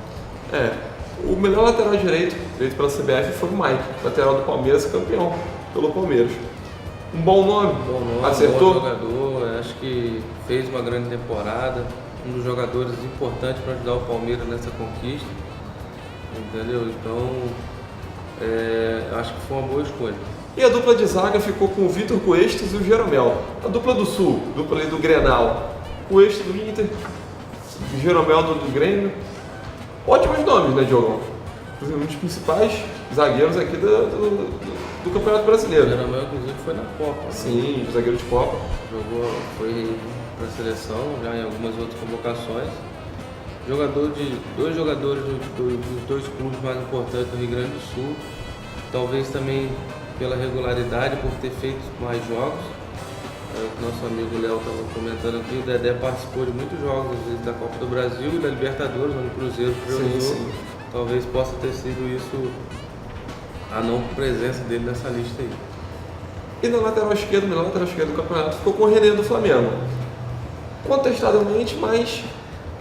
O melhor lateral direito feito pela CBF foi o Mike, lateral do Palmeiras, campeão pelo Palmeiras. Um bom nome, acertou? Bom jogador, acho que fez uma grande temporada, um dos jogadores importantes para ajudar o Palmeiras nessa conquista, entendeu? Então, acho que foi uma boa escolha. E a dupla de zaga ficou com o Vitor Cuestas e o Jeromel. A dupla do Sul, dupla ali do Grenal, Cuestas do Inter, Jeromel do Grêmio. Ótimos nomes, né, Diogão? Um dos principais zagueiros aqui do Campeonato Brasileiro. O Jeromel, inclusive, foi na Copa. Sim, zagueiro de Copa. Foi para a seleção, já em algumas outras convocações. Dois jogadores dos 2 clubes mais importantes do Rio Grande do Sul. Talvez também pela regularidade, por ter feito mais jogos. O nosso amigo Léo estava comentando aqui, o Dedé participou de muitos jogos, às vezes da Copa do Brasil e da Libertadores, onde o Cruzeiro priorizou. Talvez possa ter sido isso a não presença dele nessa lista aí. E na lateral esquerda, o melhor lateral esquerdo do campeonato ficou com o René do Flamengo. Contestadamente, mas...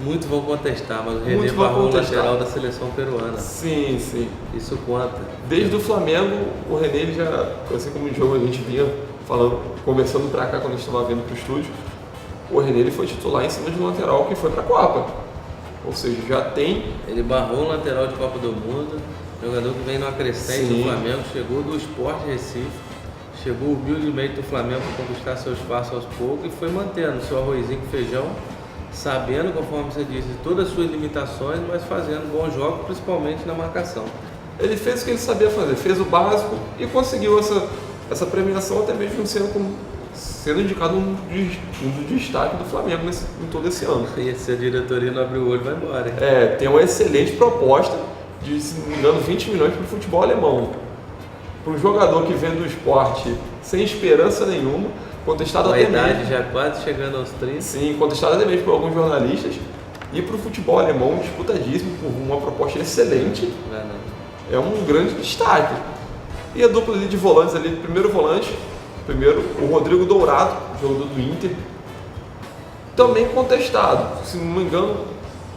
Muitos vão contestar, mas o René barrou o lateral da seleção peruana. Sim. Isso conta. Desde o Flamengo, o René, ele já, assim como o jogo a gente vinha conversando pra cá quando a gente estava vindo pro estúdio, o René ele foi titular em cima de um lateral que foi pra Copa. Ou seja, já tem... Ele barrou um lateral de Copa do Mundo, jogador que vem numa crescente do Flamengo, chegou do Sport Recife, chegou humildemente do Flamengo para conquistar seu espaço aos poucos e foi mantendo seu arrozinho com feijão, sabendo, conforme você disse, todas as suas limitações, mas fazendo bons jogos, principalmente na marcação. Ele fez o que ele sabia fazer, fez o básico e conseguiu essa premiação, até mesmo sendo indicado um dos destaques do Flamengo em todo esse ano. E se a diretoria não abrir o olho, vai embora. Hein? Tem uma excelente proposta de, se não me engano, 20 milhões para o futebol alemão. Para um jogador que vem do esporte sem esperança nenhuma, contestado a até idade mesmo. já quase chegando aos 30. Sim, contestado até mesmo por alguns jornalistas. E para o futebol alemão, disputadíssimo, por uma proposta excelente. É um grande destaque. E a dupla ali de volantes ali, primeiro o Rodrigo Dourado, jogador do Inter, também contestado. Se não me engano,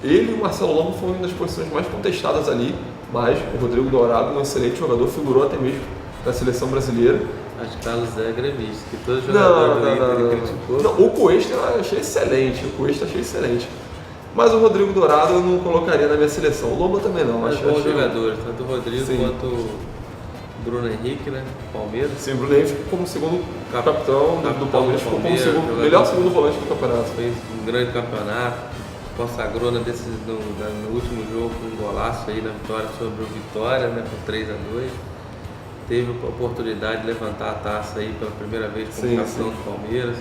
ele e o Marcelo Lomba foram uma das posições mais contestadas ali, mas o Rodrigo Dourado, um excelente jogador, figurou até mesmo na seleção brasileira. Acho que Carlos Zé é gremista, que todo jogador do Inter criticou. Não, o Cuesta eu achei excelente. Mas o Rodrigo Dourado eu não colocaria na minha seleção. O Lomba também não. Mas bons jogadores, tanto o Rodrigo quanto o Bruno Henrique, né? Palmeiras. Sim, o Bruno Henrique ficou como segundo capitão do Palmeiras, ficou como melhor segundo volante do campeonato. Fez um grande campeonato, consagrou no último jogo com um golaço aí na vitória sobre o Vitória, né? Por 3-2. Teve a oportunidade de levantar a taça aí pela primeira vez como capitão do Palmeiras.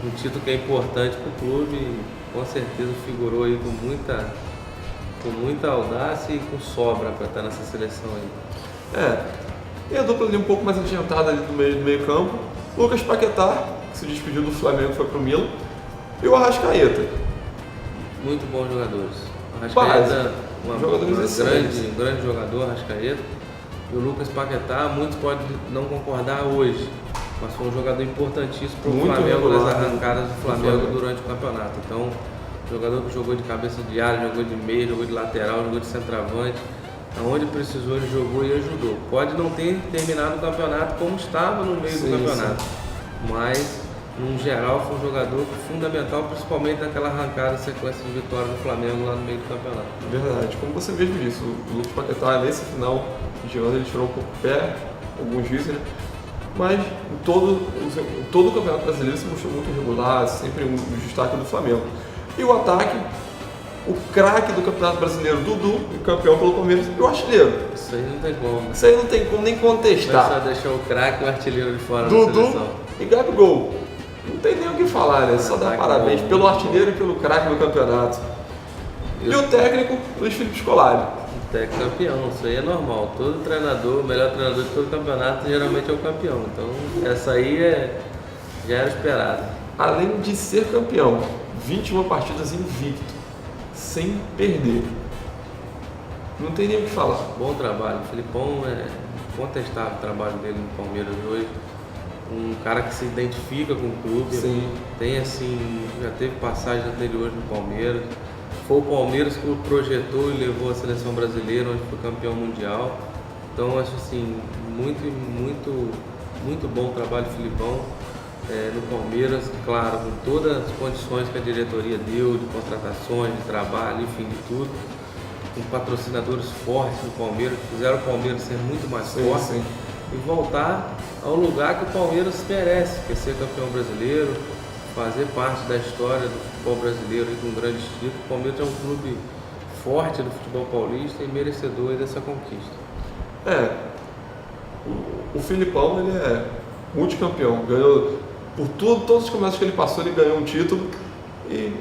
Um título que é importante para o clube e com certeza figurou aí com muita audácia e com sobra para estar nessa seleção aí. E a dupla ali um pouco mais adiantada ali do meio campo, Lucas Paquetá, que se despediu do Flamengo, foi pro Milan, e o Arrascaeta. Muito bons jogadores. O Arrascaeta, um grande jogador, Arrascaeta. E o Lucas Paquetá, muitos podem não concordar hoje, mas foi um jogador importantíssimo para o Muito Flamengo regular, nas arrancadas do Flamengo Flamengo. durante o campeonato. Então, jogador que jogou de cabeça de área, jogou de meia, jogou de lateral, jogou de centroavante, aonde precisou ele jogou e ajudou. Pode não ter terminado o campeonato como estava no meio do campeonato, mas no geral foi um jogador fundamental, principalmente naquela arrancada sequência de vitórias do Flamengo lá no meio do campeonato. Verdade, como você mesmo disse, o Lucas Paquetá nesse final de ano ele tirou um pouco o pé, alguns dizem, né? Mas em todo o Campeonato Brasileiro se mostrou muito regular, sempre um destaque do Flamengo. E o ataque, o craque do Campeonato Brasileiro, Dudu, campeão pelo Palmeiras, e o artilheiro. Isso aí não tem como. Isso aí não tem como nem contestar. Vai só deixar o craque e o artilheiro de fora da Dudu seleção. e Gabigol. Não tem nem o que falar, né? Só dar parabéns pelo artilheiro e pelo craque do campeonato. E o técnico, Luiz Felipe Scolari. Técnico campeão, isso aí é normal. Todo treinador, o melhor treinador de todo campeonato, geralmente é o campeão. Então, essa aí já era esperada. Além de ser campeão, 21 partidas invicto, sem perder. Não tem nem o que falar. Bom trabalho. O Filipão é contestável o trabalho dele no Palmeiras hoje. Um cara que se identifica com o clube. Sim. Tem assim, já teve passagens anteriores no Palmeiras. Foi o Palmeiras que o projetou e levou a seleção brasileira, onde foi campeão mundial. Então, acho assim, muito bom o trabalho do Filipão no Palmeiras, claro, com todas as condições que a diretoria deu, de contratações, de trabalho, enfim, de tudo. Com patrocinadores fortes no Palmeiras, que fizeram o Palmeiras ser muito mais forte. Sim. E voltar ao lugar que o Palmeiras merece, que é ser campeão brasileiro, fazer parte da história do futebol brasileiro e com grandes títulos. O Palmeiras é um clube forte do futebol paulista e merecedor dessa conquista. O Filipão, ele é multicampeão, ganhou por todos os campeonatos que ele passou, ele ganhou um título e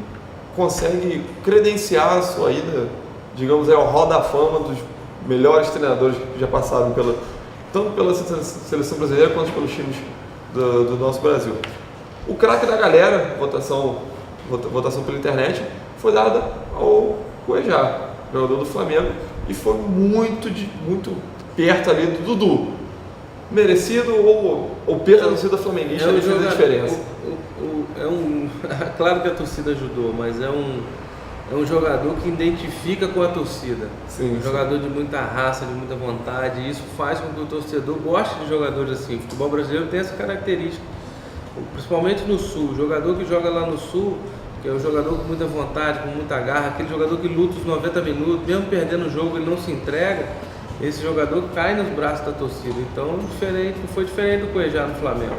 consegue credenciar a sua ida, digamos, ao hall da fama dos melhores treinadores que já passaram tanto pela seleção brasileira quanto pelos times do nosso Brasil. O craque da galera, votação pela internet, foi dada ao Cuejá, jogador do Flamengo, e foi muito perto ali do Dudu. Merecido ou perda da torcida flamenguista fez a diferença. Claro que a torcida ajudou, mas é um jogador que identifica com a torcida. Sim, Jogador de muita raça, de muita vontade, e isso faz com que o torcedor goste de jogadores assim. O futebol brasileiro tem essa característica, principalmente no Sul. O jogador que joga lá no Sul, que é um jogador com muita vontade, com muita garra, aquele jogador que luta os 90 minutos, mesmo perdendo o jogo, ele não se entrega, esse jogador cai nos braços da torcida. Então, foi diferente do Cuejá no Flamengo.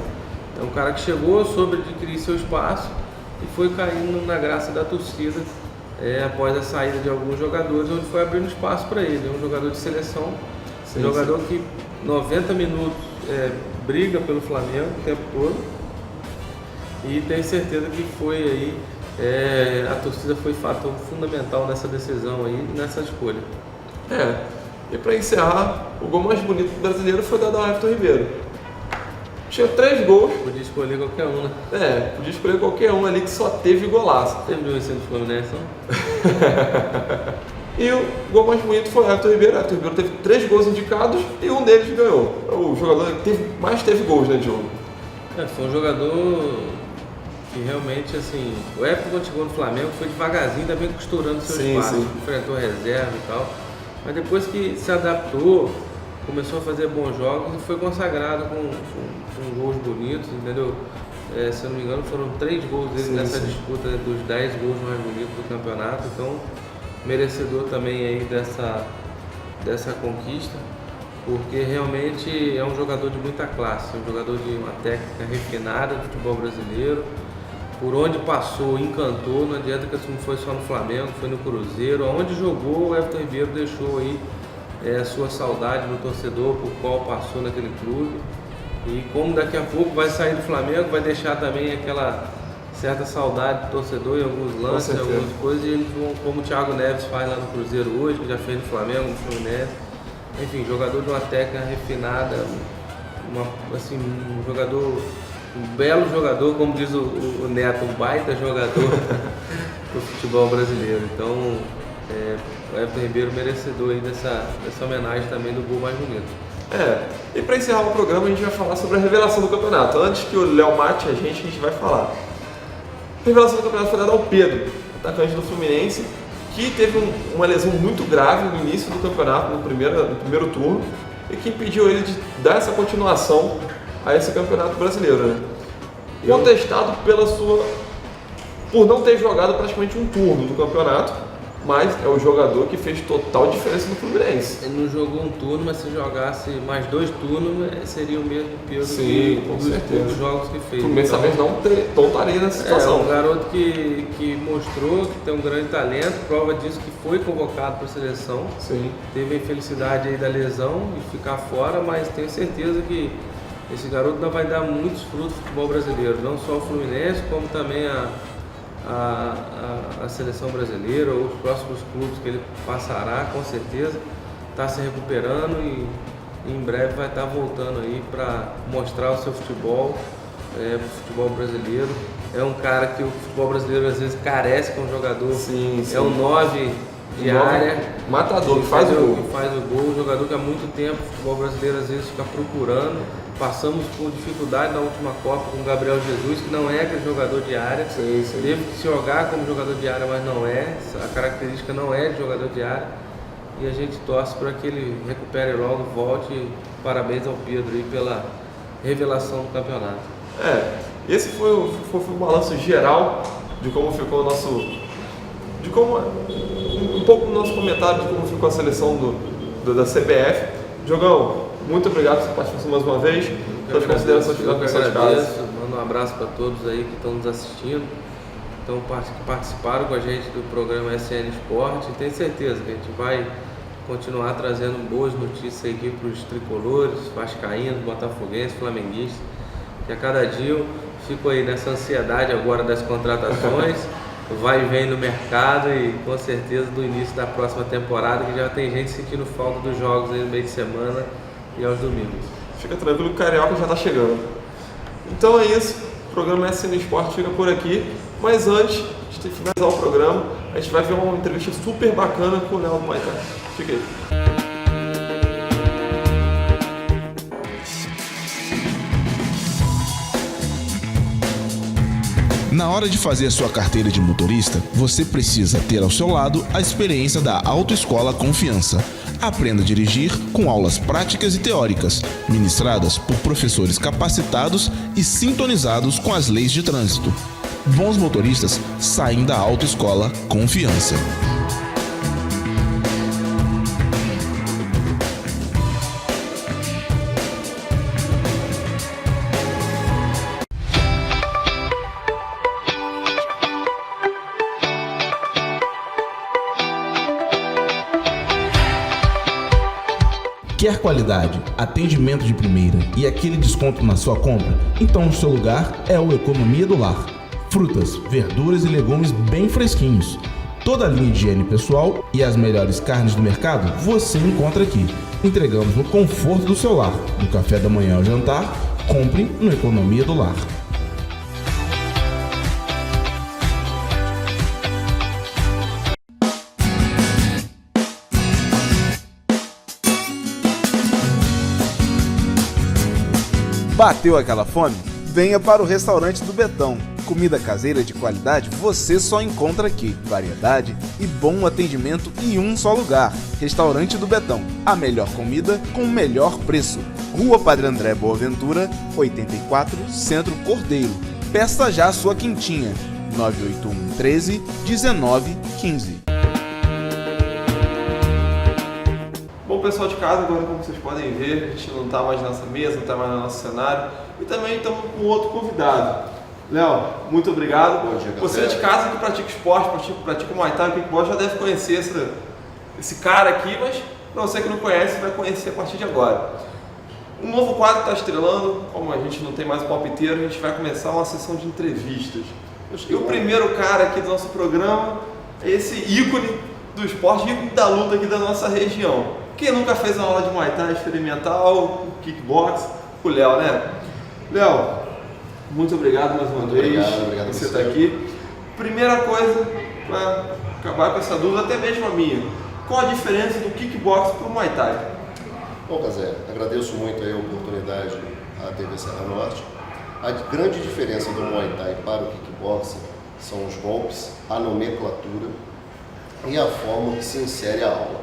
É um cara que chegou, soube adquirir seu espaço e foi caindo na graça da torcida após a saída de alguns jogadores, onde foi abrindo espaço para ele. É um jogador de seleção, um jogador que 90 minutos briga pelo Flamengo o tempo todo, e tenho certeza que foi aí, a torcida foi fator fundamental nessa decisão aí, nessa escolha. E para encerrar, o gol mais bonito do brasileiro foi dado ao Everton Ribeiro. Tinha 3 gols. Podia escolher qualquer um, né? Podia escolher qualquer um ali que só teve golaço. Teve de vencer do Fluminense, não? E o gol mais bonito foi o Everton Ribeiro. O Everton Ribeiro teve 3 gols indicados e um deles ganhou. O jogador que mais teve gols, né, Diogo? Foi um jogador que realmente, assim, o Everton quando chegou no Flamengo foi devagarzinho, também costurando seu espaço, enfrentou reserva e tal, mas depois que se adaptou, começou a fazer bons jogos e foi consagrado com gols bonitos, entendeu? Se eu não me engano, foram 3 gols dele nessa disputa dos 10 gols mais bonitos do campeonato, então merecedor também aí dessa conquista, porque realmente é um jogador de muita classe, um jogador de uma técnica refinada do futebol brasileiro. Por onde passou, encantou, não adianta que não foi só no Flamengo, foi no Cruzeiro, onde jogou, o Everton Ribeiro deixou aí a sua saudade no torcedor por qual passou naquele clube. E como daqui a pouco vai sair do Flamengo, vai deixar também aquela certa saudade do torcedor em alguns lances, algumas coisas, e eles vão, como o Thiago Neves faz lá no Cruzeiro hoje, que já fez no Flamengo, no Fluminense. Enfim, jogador de uma técnica refinada, um jogador, um belo jogador, como diz o Neto, um baita jogador do futebol brasileiro. Então, o Everton Ribeiro merecedor aí dessa homenagem também do gol mais bonito. E para encerrar o programa a gente vai falar sobre a revelação do campeonato. Antes que o Léo mate a gente vai falar. A revelação do campeonato foi dada ao Pedro, atacante do Fluminense, que teve uma lesão muito grave no início do campeonato, no primeiro turno, e que impediu ele de dar essa continuação a esse campeonato brasileiro, né? Contestado por não ter jogado praticamente um turno do campeonato, mas é o jogador que fez total diferença no Fluminense. Ele não jogou um turno, mas se jogasse mais 2 turnos, seria o mesmo peso dos jogos que fez. O Fluminense talvez não estaria nessa situação. É um garoto que mostrou que tem um grande talento, prova disso que foi convocado para a seleção. Sim. Teve a infelicidade aí da lesão e ficar fora, mas tenho certeza que esse garoto ainda vai dar muitos frutos no futebol brasileiro, não só o Fluminense, como também a seleção brasileira ou os próximos clubes que ele passará, com certeza. Está se recuperando e em breve vai estar voltando aí para mostrar o seu futebol, o futebol brasileiro. É um cara que o futebol brasileiro às vezes carece com um jogador, sim. É um 9 de área, matador, que faz o gol. Um jogador que há muito tempo o futebol brasileiro às vezes fica procurando. Passamos por dificuldade na última Copa com o Gabriel Jesus, que não é aquele jogador de área. Sim. Teve que se jogar como jogador de área, mas não é. A característica não é de jogador de área. E a gente torce para que ele recupere logo, volte. Parabéns ao Pedro aí pela revelação do campeonato. Esse foi o balanço geral de como ficou o nosso... um pouco do nosso comentário de como ficou a seleção da CBF. Diogão, muito obrigado por sua participação mais uma vez. Suas considerações finais para suas casas. Mando um abraço para todos aí que estão nos assistindo, que participaram com a gente do programa SN Esporte. Tenho certeza que a gente vai continuar trazendo boas notícias aqui para os tricolores, vascaínos, botafoguenses, flamenguistas, que a cada dia eu fico aí nessa ansiedade agora das contratações, vai e vem no mercado e com certeza do início da próxima temporada, que já tem gente sentindo falta dos jogos aí no meio de semana e aos domingos. Fica tranquilo que o Carioca já está chegando. Então é isso, o programa SN Esporte fica por aqui, mas antes de finalizar o programa, a gente vai ver uma entrevista super bacana com o Léo do Muay Thai. Fica aí. Na hora de fazer sua carteira de motorista, você precisa ter ao seu lado a experiência da Autoescola Confiança. Aprenda a dirigir com aulas práticas e teóricas, ministradas por professores capacitados e sintonizados com as leis de trânsito. Bons motoristas saem da Autoescola Confiança. Quer qualidade, atendimento de primeira e aquele desconto na sua compra? Então o seu lugar é o Economia do Lar. Frutas, verduras e legumes bem fresquinhos. Toda a linha de higiene pessoal e as melhores carnes do mercado você encontra aqui. Entregamos no conforto do seu lar. Do café da manhã ao jantar, compre no Economia do Lar. Bateu aquela fome? Venha para o restaurante do Betão. Comida caseira de qualidade você só encontra aqui. Variedade e bom atendimento em um só lugar. Restaurante do Betão. A melhor comida com o melhor preço. Rua Padre André Boaventura, 84, Centro Cordeiro. Peça já a sua quentinha. 981 13 19 15. Bom, pessoal de casa, agora como vocês podem ver, a gente não está mais nessa mesa, não está mais no nosso cenário e também estamos com outro convidado. Léo, muito obrigado. Bom dia, você de casa que pratica esporte, pratica Muay Thai, kickbox, já deve conhecer esse cara aqui, mas para você que não conhece, vai conhecer a partir de agora. Um novo quadro está estrelando, como a gente não tem mais o palpiteiro, a gente vai começar uma sessão de entrevistas. E o primeiro cara aqui do nosso programa é esse ícone do esporte, ícone da luta aqui da nossa região. Quem nunca fez uma aula de Muay Thai experimental, kickbox, o Léo, né? Léo, muito obrigado mais uma vez. Obrigado por você estar aqui. Primeira coisa, para acabar com essa dúvida, até mesmo a minha, qual a diferença do kickbox para o Muay Thai? Bom, Casé, agradeço muito aí a oportunidade à TV Serra Norte. A grande diferença do Muay Thai para o kickboxing são os golpes, a nomenclatura e a forma que se insere a aula.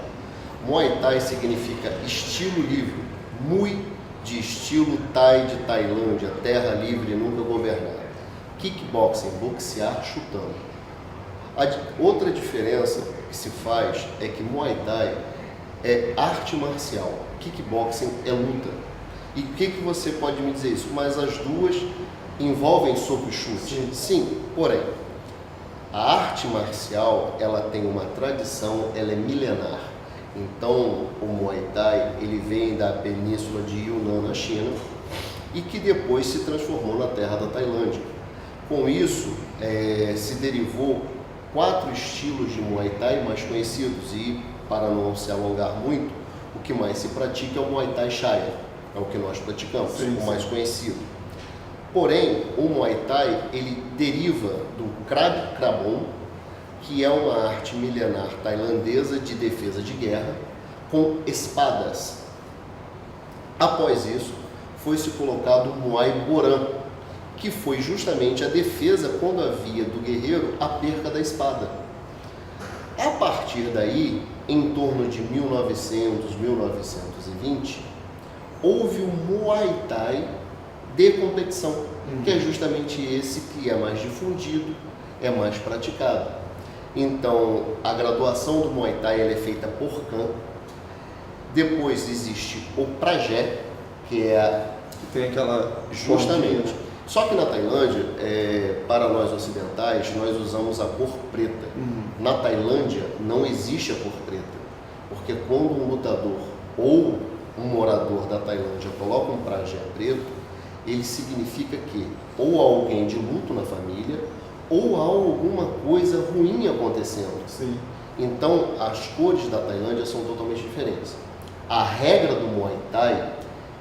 Muay Thai significa estilo livre, Mui de estilo Thai de Tailândia, terra livre e nunca governada. Kickboxing, boxear chutando. Outra diferença que se faz é que Muay Thai é arte marcial, kickboxing é luta. E o que você pode me dizer isso? Mas as duas envolvem soco e chute? Sim, porém, a arte marcial, ela tem uma tradição, ela é milenar. Então, o Muay Thai, ele vem da península de Yunnan, na China, e que depois se transformou na terra da Tailândia. Com isso, se derivou 4 estilos de Muay Thai mais conhecidos e, para não se alongar muito, o que mais se pratica é o Muay Thai Shaya. É o que nós praticamos, o mais conhecido. Porém, o Muay Thai, ele deriva do Krav Krabon, que é uma arte milenar tailandesa de defesa de guerra, com espadas. Após isso, foi-se colocado o Muay Boran, que foi justamente a defesa quando havia do guerreiro a perca da espada. A partir daí, em torno de 1900, 1920, houve o Muay Thai de competição, que é justamente esse que é mais difundido, é mais praticado. Então, a graduação do Muay Thai ela é feita por Khan. Depois existe o Prajé, que é que tem aquela justamente. Só que na Tailândia, para nós ocidentais, nós usamos a cor preta. Na Tailândia não existe a cor preta, porque quando um lutador ou um morador da Tailândia coloca um Prajé preto, ele significa que ou há alguém de luto na família, ou há alguma coisa ruim acontecendo. Sim. Então, as cores da Tailândia são totalmente diferentes. A regra do Muay Thai,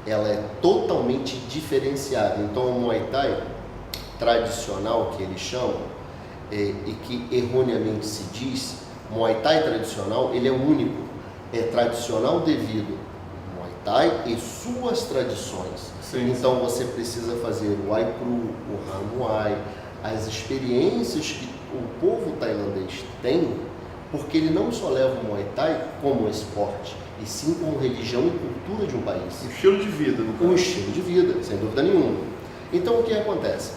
ela é totalmente diferenciada. Então, o Muay Thai tradicional, que eles chamam, e que erroneamente se diz, Muay Thai tradicional, ele é único. É tradicional devido ao Muay Thai e suas tradições. Sim, então, você precisa fazer o Ai Kru, o Han Muay, as experiências que o povo tailandês tem, porque ele não só leva o Muay Thai como esporte, e sim como religião e cultura de um país. Um estilo de vida, no caso. Um estilo de vida, sem dúvida nenhuma. Então, o que acontece?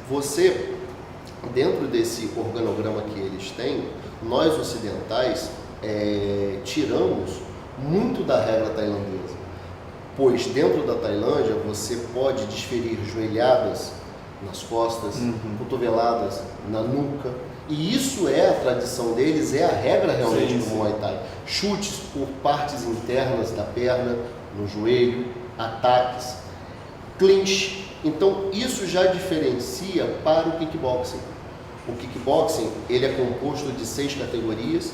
Você, dentro desse organograma que eles têm, nós ocidentais tiramos muito da regra tailandesa, pois dentro da Tailândia você pode desferir joelhadas nas costas, cotoveladas na nuca, e isso é a tradição deles, é a regra realmente do Muay Thai. Chutes por partes internas da perna, no joelho, ataques, clinch. Então isso já diferencia para o kickboxing. O kickboxing ele é composto de 6 categorias,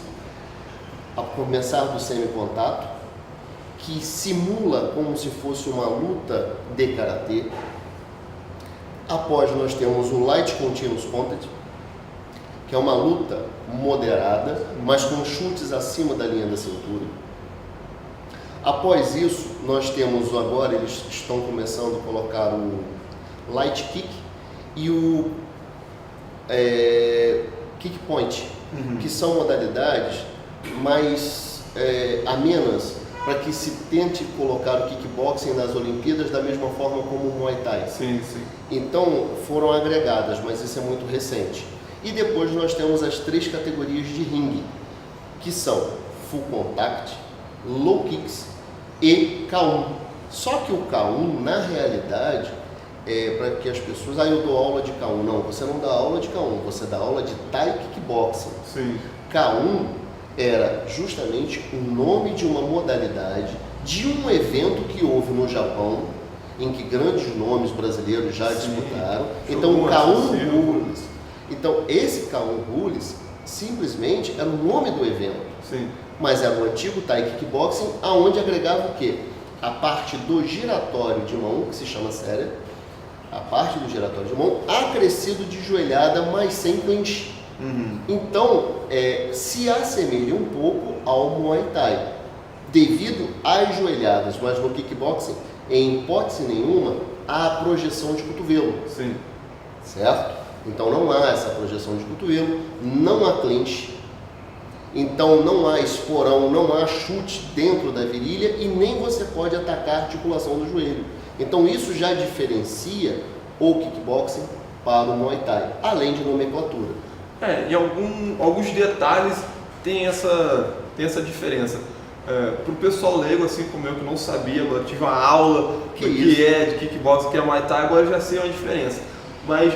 a começar do semi-contato, que simula como se fosse uma luta de karatê. Após nós temos o Light Continuous Contact, que é uma luta moderada, mas com chutes acima da linha da cintura. Após isso, nós temos agora, eles estão começando a colocar o Light Kick e o Kick Point, que são modalidades mais amenas, para que se tente colocar o kickboxing nas Olimpíadas da mesma forma como o Muay Thai. Sim, sim. Então, foram agregadas, mas isso é muito recente. E depois nós temos as 3 categorias de ringue, que são Full Contact, Low Kicks e K1. Só que o K1, na realidade, para que as pessoas... eu dou aula de K1. Não, você não dá aula de K1, você dá aula de Thai Kickboxing. Sim. K1 era justamente o nome de uma modalidade, de um evento que houve no Japão, em que grandes nomes brasileiros já disputaram. Então, o K1 Rules. Então, esse K1 Rules simplesmente era o nome do evento. Sim. Mas era o antigo Thai Kickboxing, aonde agregava o quê? A parte do giratório de mão, que se chama séria, a parte do giratório de mão, acrescido de joelhada, mas sem clinch. Então, se assemelha um pouco ao Muay Thai. devido às joelhadas, mas no kickboxing, em hipótese nenhuma, há a projeção de cotovelo. Sim. Certo? Então não há essa projeção de cotovelo, não há clinch, então não há esporão, não há chute dentro da virilha e nem você pode atacar a articulação do joelho. Então isso já diferencia o kickboxing para o Muay Thai, além de nomenclatura. E alguns detalhes tem essa diferença. Para o pessoal leigo, assim como eu, que não sabia, agora tive uma aula de kickboxing, que é Muay Thai, agora eu já sei uma diferença. Mas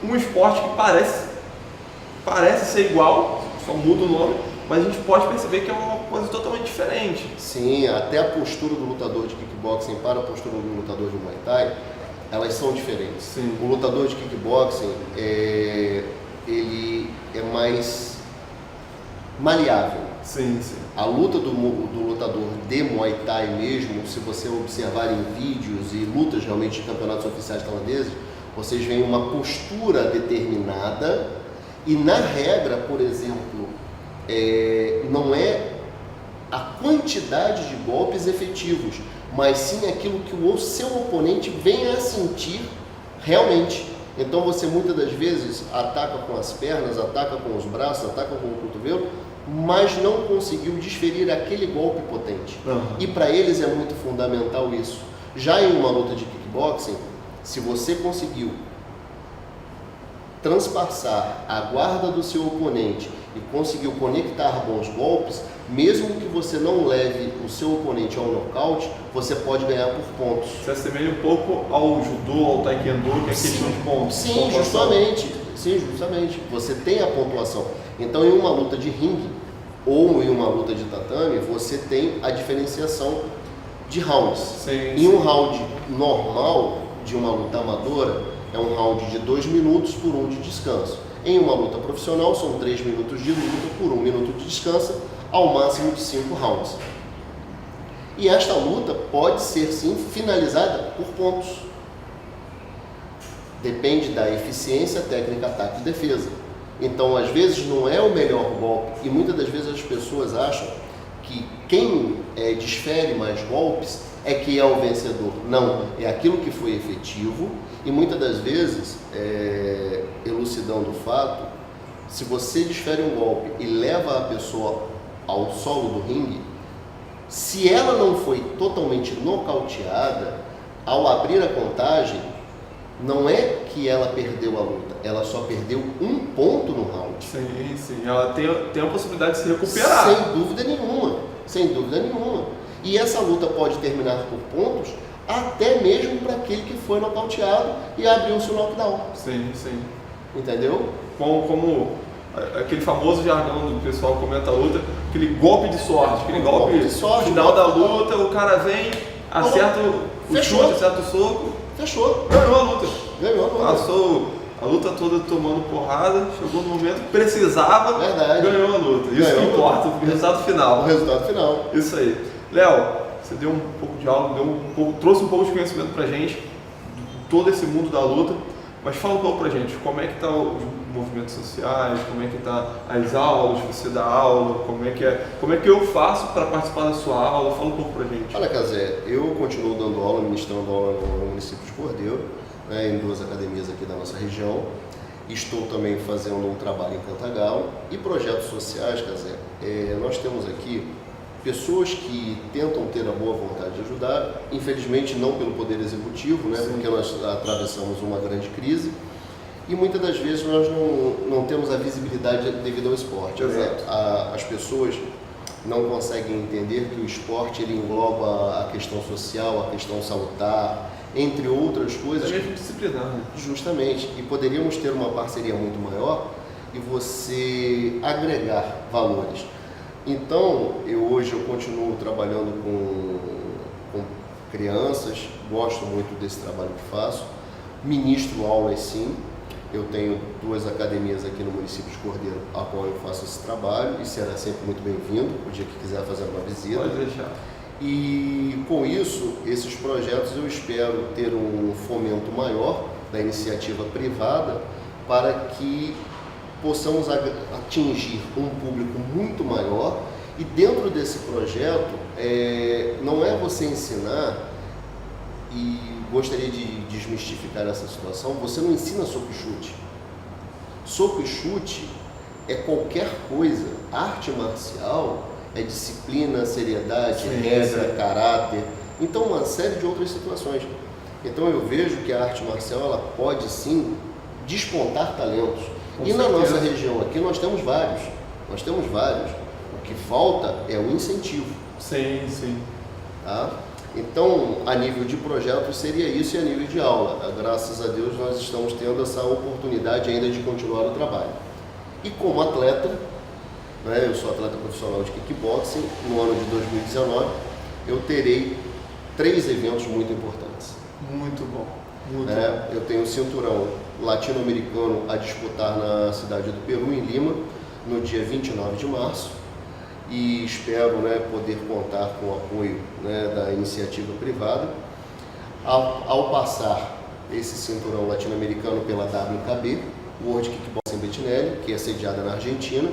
um esporte que parece ser igual, só muda o nome, mas a gente pode perceber que é uma coisa totalmente diferente. Sim, até a postura do lutador de kickboxing para a postura do lutador de Muay Thai, elas são diferentes. Sim. O lutador de kickboxing, ele é mais maleável. Sim, sim. A luta do lutador de Muay Thai mesmo, se você observar em vídeos e lutas realmente de campeonatos oficiais tailandeses, vocês veem uma postura determinada e na regra, por exemplo, não é a quantidade de golpes efetivos, mas sim aquilo que o seu oponente venha a sentir realmente. Então você muitas das vezes ataca com as pernas, ataca com os braços, ataca com o cotovelo, mas não conseguiu desferir aquele golpe potente. Uhum. E para eles é muito fundamental isso. Já em uma luta de kickboxing, se você conseguiu transpassar a guarda do seu oponente e conseguiu conectar bons golpes, mesmo que você não leve o seu oponente ao nocaute, você pode ganhar por pontos. Se assemelha um pouco ao judô, ao taekwondo, que é questão de pontos. Sim, justamente. Você tem a pontuação. Então, em uma luta de ringue ou em uma luta de tatame, você tem a diferenciação de rounds. Sim, em um round normal de uma luta amadora, é um round de 2 minutos por 1 de descanso. Em uma luta profissional, são 3 minutos de luta por 1 minuto de descanso, ao máximo de 5 rounds. E esta luta pode ser, sim, finalizada por pontos. Depende da eficiência, técnica, ataque e defesa. Então, às vezes, não é o melhor golpe, e muitas das vezes as pessoas acham que quem desfere mais golpes é que é o vencedor. Não, é aquilo que foi efetivo, e muitas das vezes, elucidando o fato, se você desfere um golpe e leva a pessoa ao solo do ringue, se ela não foi totalmente nocauteada, ao abrir a contagem, não é que ela perdeu a luta, ela só perdeu um ponto no round. Sim. Ela tem a possibilidade de se recuperar. Sem dúvida nenhuma. E essa luta pode terminar por pontos, até mesmo para aquele que foi nocauteado e abriu-se o knockdown. Sim. Entendeu? Como aquele famoso jargão do pessoal que comenta a luta, aquele golpe de sorte. Aquele golpe de sorte, final da luta, o cara vem, acerta o chute, acerta o soco. Fechou. Ganhou a luta. Passou a luta toda tomando porrada, chegou no momento que precisava, ganhou a luta. Isso que importa, o resultado final. O resultado final. Isso aí. Léo, você deu um pouco de aula, trouxe um pouco de conhecimento pra gente, de todo esse mundo da luta, mas fala um pouco pra gente, como é que tá os movimentos sociais, como é que tá as aulas, você dá aula, como é que eu faço para participar da sua aula, fala um pouco pra gente. Olha, Cazé, eu continuo dando aula, ministrando aula no município de Cordeiro, em 2 academias aqui da nossa região. Estou também fazendo um trabalho em Cantagalo e projetos sociais, Cazé. Nós temos aqui pessoas que tentam ter a boa vontade de ajudar, infelizmente não pelo Poder Executivo, né, porque nós atravessamos uma grande crise e muitas das vezes nós não temos a visibilidade devido ao esporte. Né? As pessoas não conseguem entender que o esporte ele engloba a questão social, a questão salutar, entre outras coisas. É mesmo disciplinar, né? Justamente, e poderíamos ter uma parceria muito maior e você agregar valores. Então, hoje eu continuo trabalhando com crianças, gosto muito desse trabalho que faço, ministro aulas sim, eu tenho 2 academias aqui no município de Cordeiro, a qual eu faço esse trabalho e será sempre muito bem-vindo, o dia que quiser fazer uma visita. Pode deixar. E com isso, esses projetos eu espero ter um fomento maior da iniciativa privada para que possamos atingir um público muito maior E dentro desse projeto, não é você ensinar, e gostaria de desmistificar essa situação, você não ensina soco e chute. Soco e chute é qualquer coisa. Arte marcial é disciplina, seriedade, regra, caráter. Então, uma série de outras situações. Então, eu vejo que a arte marcial ela pode sim despontar talentos. E na nossa região aqui nós temos vários. O que falta é o incentivo. Sim. Tá? Então, a nível de projetos seria isso, e a nível de aula. Graças a Deus nós estamos tendo essa oportunidade ainda de continuar o trabalho. E como atleta, né, eu sou atleta profissional de kickboxing, no ano de 2019 eu terei 3 eventos muito importantes. Muito bom. Muito bom. Eu tenho o cinturão latino-americano a disputar na cidade do Peru, em Lima, no dia 29 de março. E espero, né, poder contar com o apoio, né, da iniciativa privada. Ao passar esse cinturão latino-americano pela WKB, World Kickboxing Bettinelli, que é sediada na Argentina,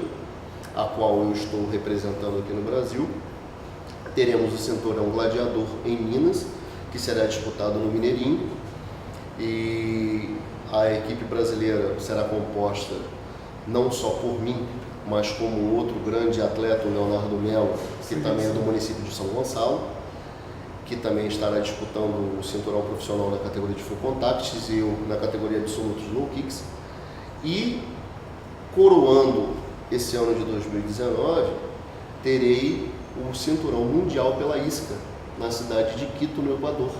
a qual eu estou representando aqui no Brasil, teremos o cinturão gladiador em Minas, que será disputado no Mineirinho, e a equipe brasileira será composta não só por mim, mas como outro grande atleta, o Leonardo Melo, que também é do município de São Gonçalo, que também estará disputando o cinturão profissional na categoria de Full Contacts e eu na categoria absolutos Low Kicks. E, coroando esse ano de 2019, terei o cinturão mundial pela isca, na cidade de Quito, no Equador,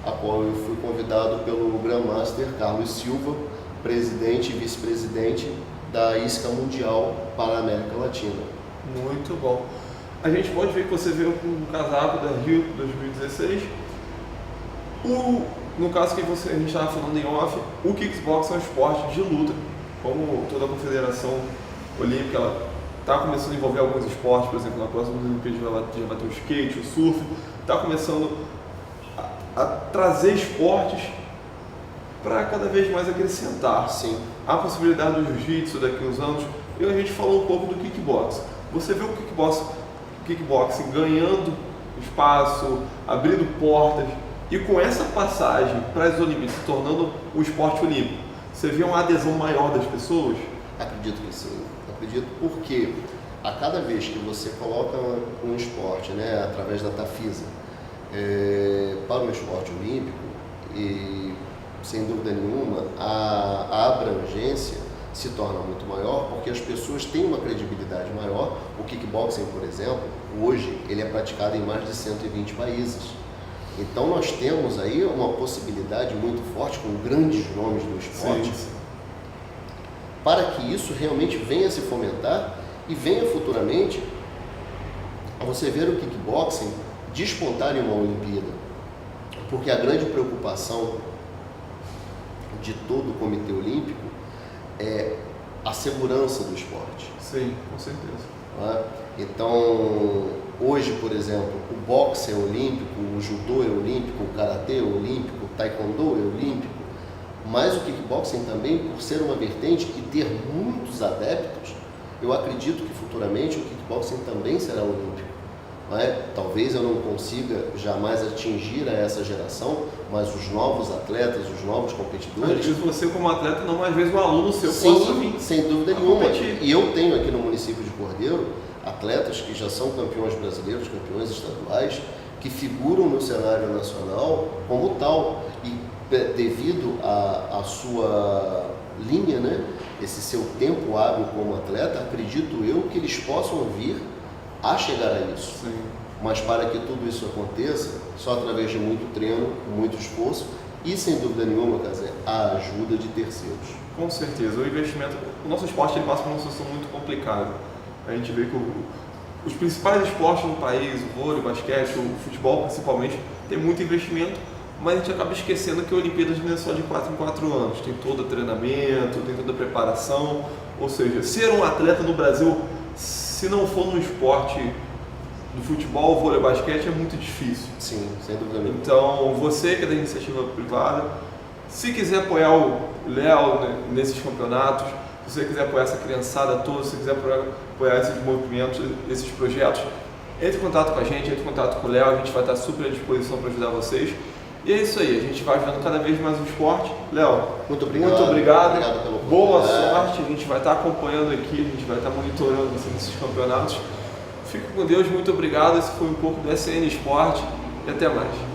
a qual eu fui convidado pelo Grandmaster Carlos Silva, presidente e vice-presidente da isca mundial para a América Latina. Muito bom. A gente pode ver que você veio com um casaco da Rio 2016. No caso que a gente estava falando em off, o kickbox é um esporte de luta, como toda a Confederação Olímpica, ela está começando a envolver alguns esportes, por exemplo, na próxima Olimpíada já vai ter o skate, o surf, está começando a trazer esportes para cada vez mais acrescentar. Sim. A possibilidade do jiu-jitsu daqui a uns anos, e a gente falou um pouco do kickbox. Você vê o kickboxing ganhando espaço, abrindo portas, e com essa passagem para as Olimpíadas se tornando um esporte olímpico, você vê uma adesão maior das pessoas? Acredito que sim. Acredito porque a cada vez que você coloca um esporte, né, através da Tafisa, para um esporte olímpico, e sem dúvida nenhuma a abrangência se torna muito maior, porque as pessoas têm uma credibilidade maior. O kickboxing, por exemplo, hoje ele é praticado em mais de 120 países. Então nós temos aí uma possibilidade muito forte com grandes nomes do esporte. Sim. Para que isso realmente venha se fomentar e venha futuramente a você ver o kickboxing despontar em uma Olimpíada. Porque a grande preocupação de todo o Comitê Olímpico é a segurança do esporte. Sim, com certeza. Tá? Então, hoje, por exemplo, o boxe é olímpico, o judô é olímpico, o karatê é olímpico, o taekwondo é olímpico, mas o kickboxing também, por ser uma vertente e ter muitos adeptos, eu acredito que futuramente o kickboxing também será olímpico. Não é? Talvez eu não consiga jamais atingir a essa geração, mas os novos atletas, os novos competidores... Mas você como atleta, não, às vezes um aluno seu sim, possa vir sem dúvida nenhuma. competir. E eu tenho aqui no município de Cordeiro atletas que já são campeões brasileiros, campeões estaduais, que figuram no cenário nacional como tal. E devido à sua linha, né, esse seu tempo hábil como atleta, acredito eu que eles possam vir a chegar a isso. Sim. Mas para que tudo isso aconteça, só através de muito treino, muito esforço e, sem dúvida nenhuma, Casé, a ajuda de terceiros. Com certeza. O investimento... O nosso esporte ele passa por uma situação muito complicada. A gente vê que os principais esportes no país, o vôlei, o basquete, o futebol principalmente, tem muito investimento, mas a gente acaba esquecendo que a Olimpíadas não é só de 4 em 4 anos. Tem todo o treinamento, tem toda a preparação. Ou seja, ser um atleta no Brasil, se não for no esporte do futebol, vôlei, basquete, é muito difícil. Sim, sem dúvida nenhuma. Então, você que é da iniciativa privada, se quiser apoiar o Léo, né, nesses campeonatos, Se você quiser apoiar essa criançada toda, se você quiser apoiar esses movimentos, esses projetos, entre em contato com a gente, entre em contato com o Léo, a gente vai estar super à disposição para ajudar vocês. E é isso aí, a gente vai ajudando cada vez mais o esporte. Léo, muito obrigado. Obrigado pelo Boa sorte, a gente vai estar acompanhando aqui, a gente vai estar monitorando você nesses campeonatos. Fique com Deus, muito obrigado. Esse foi um pouco do SN Esporte e até mais.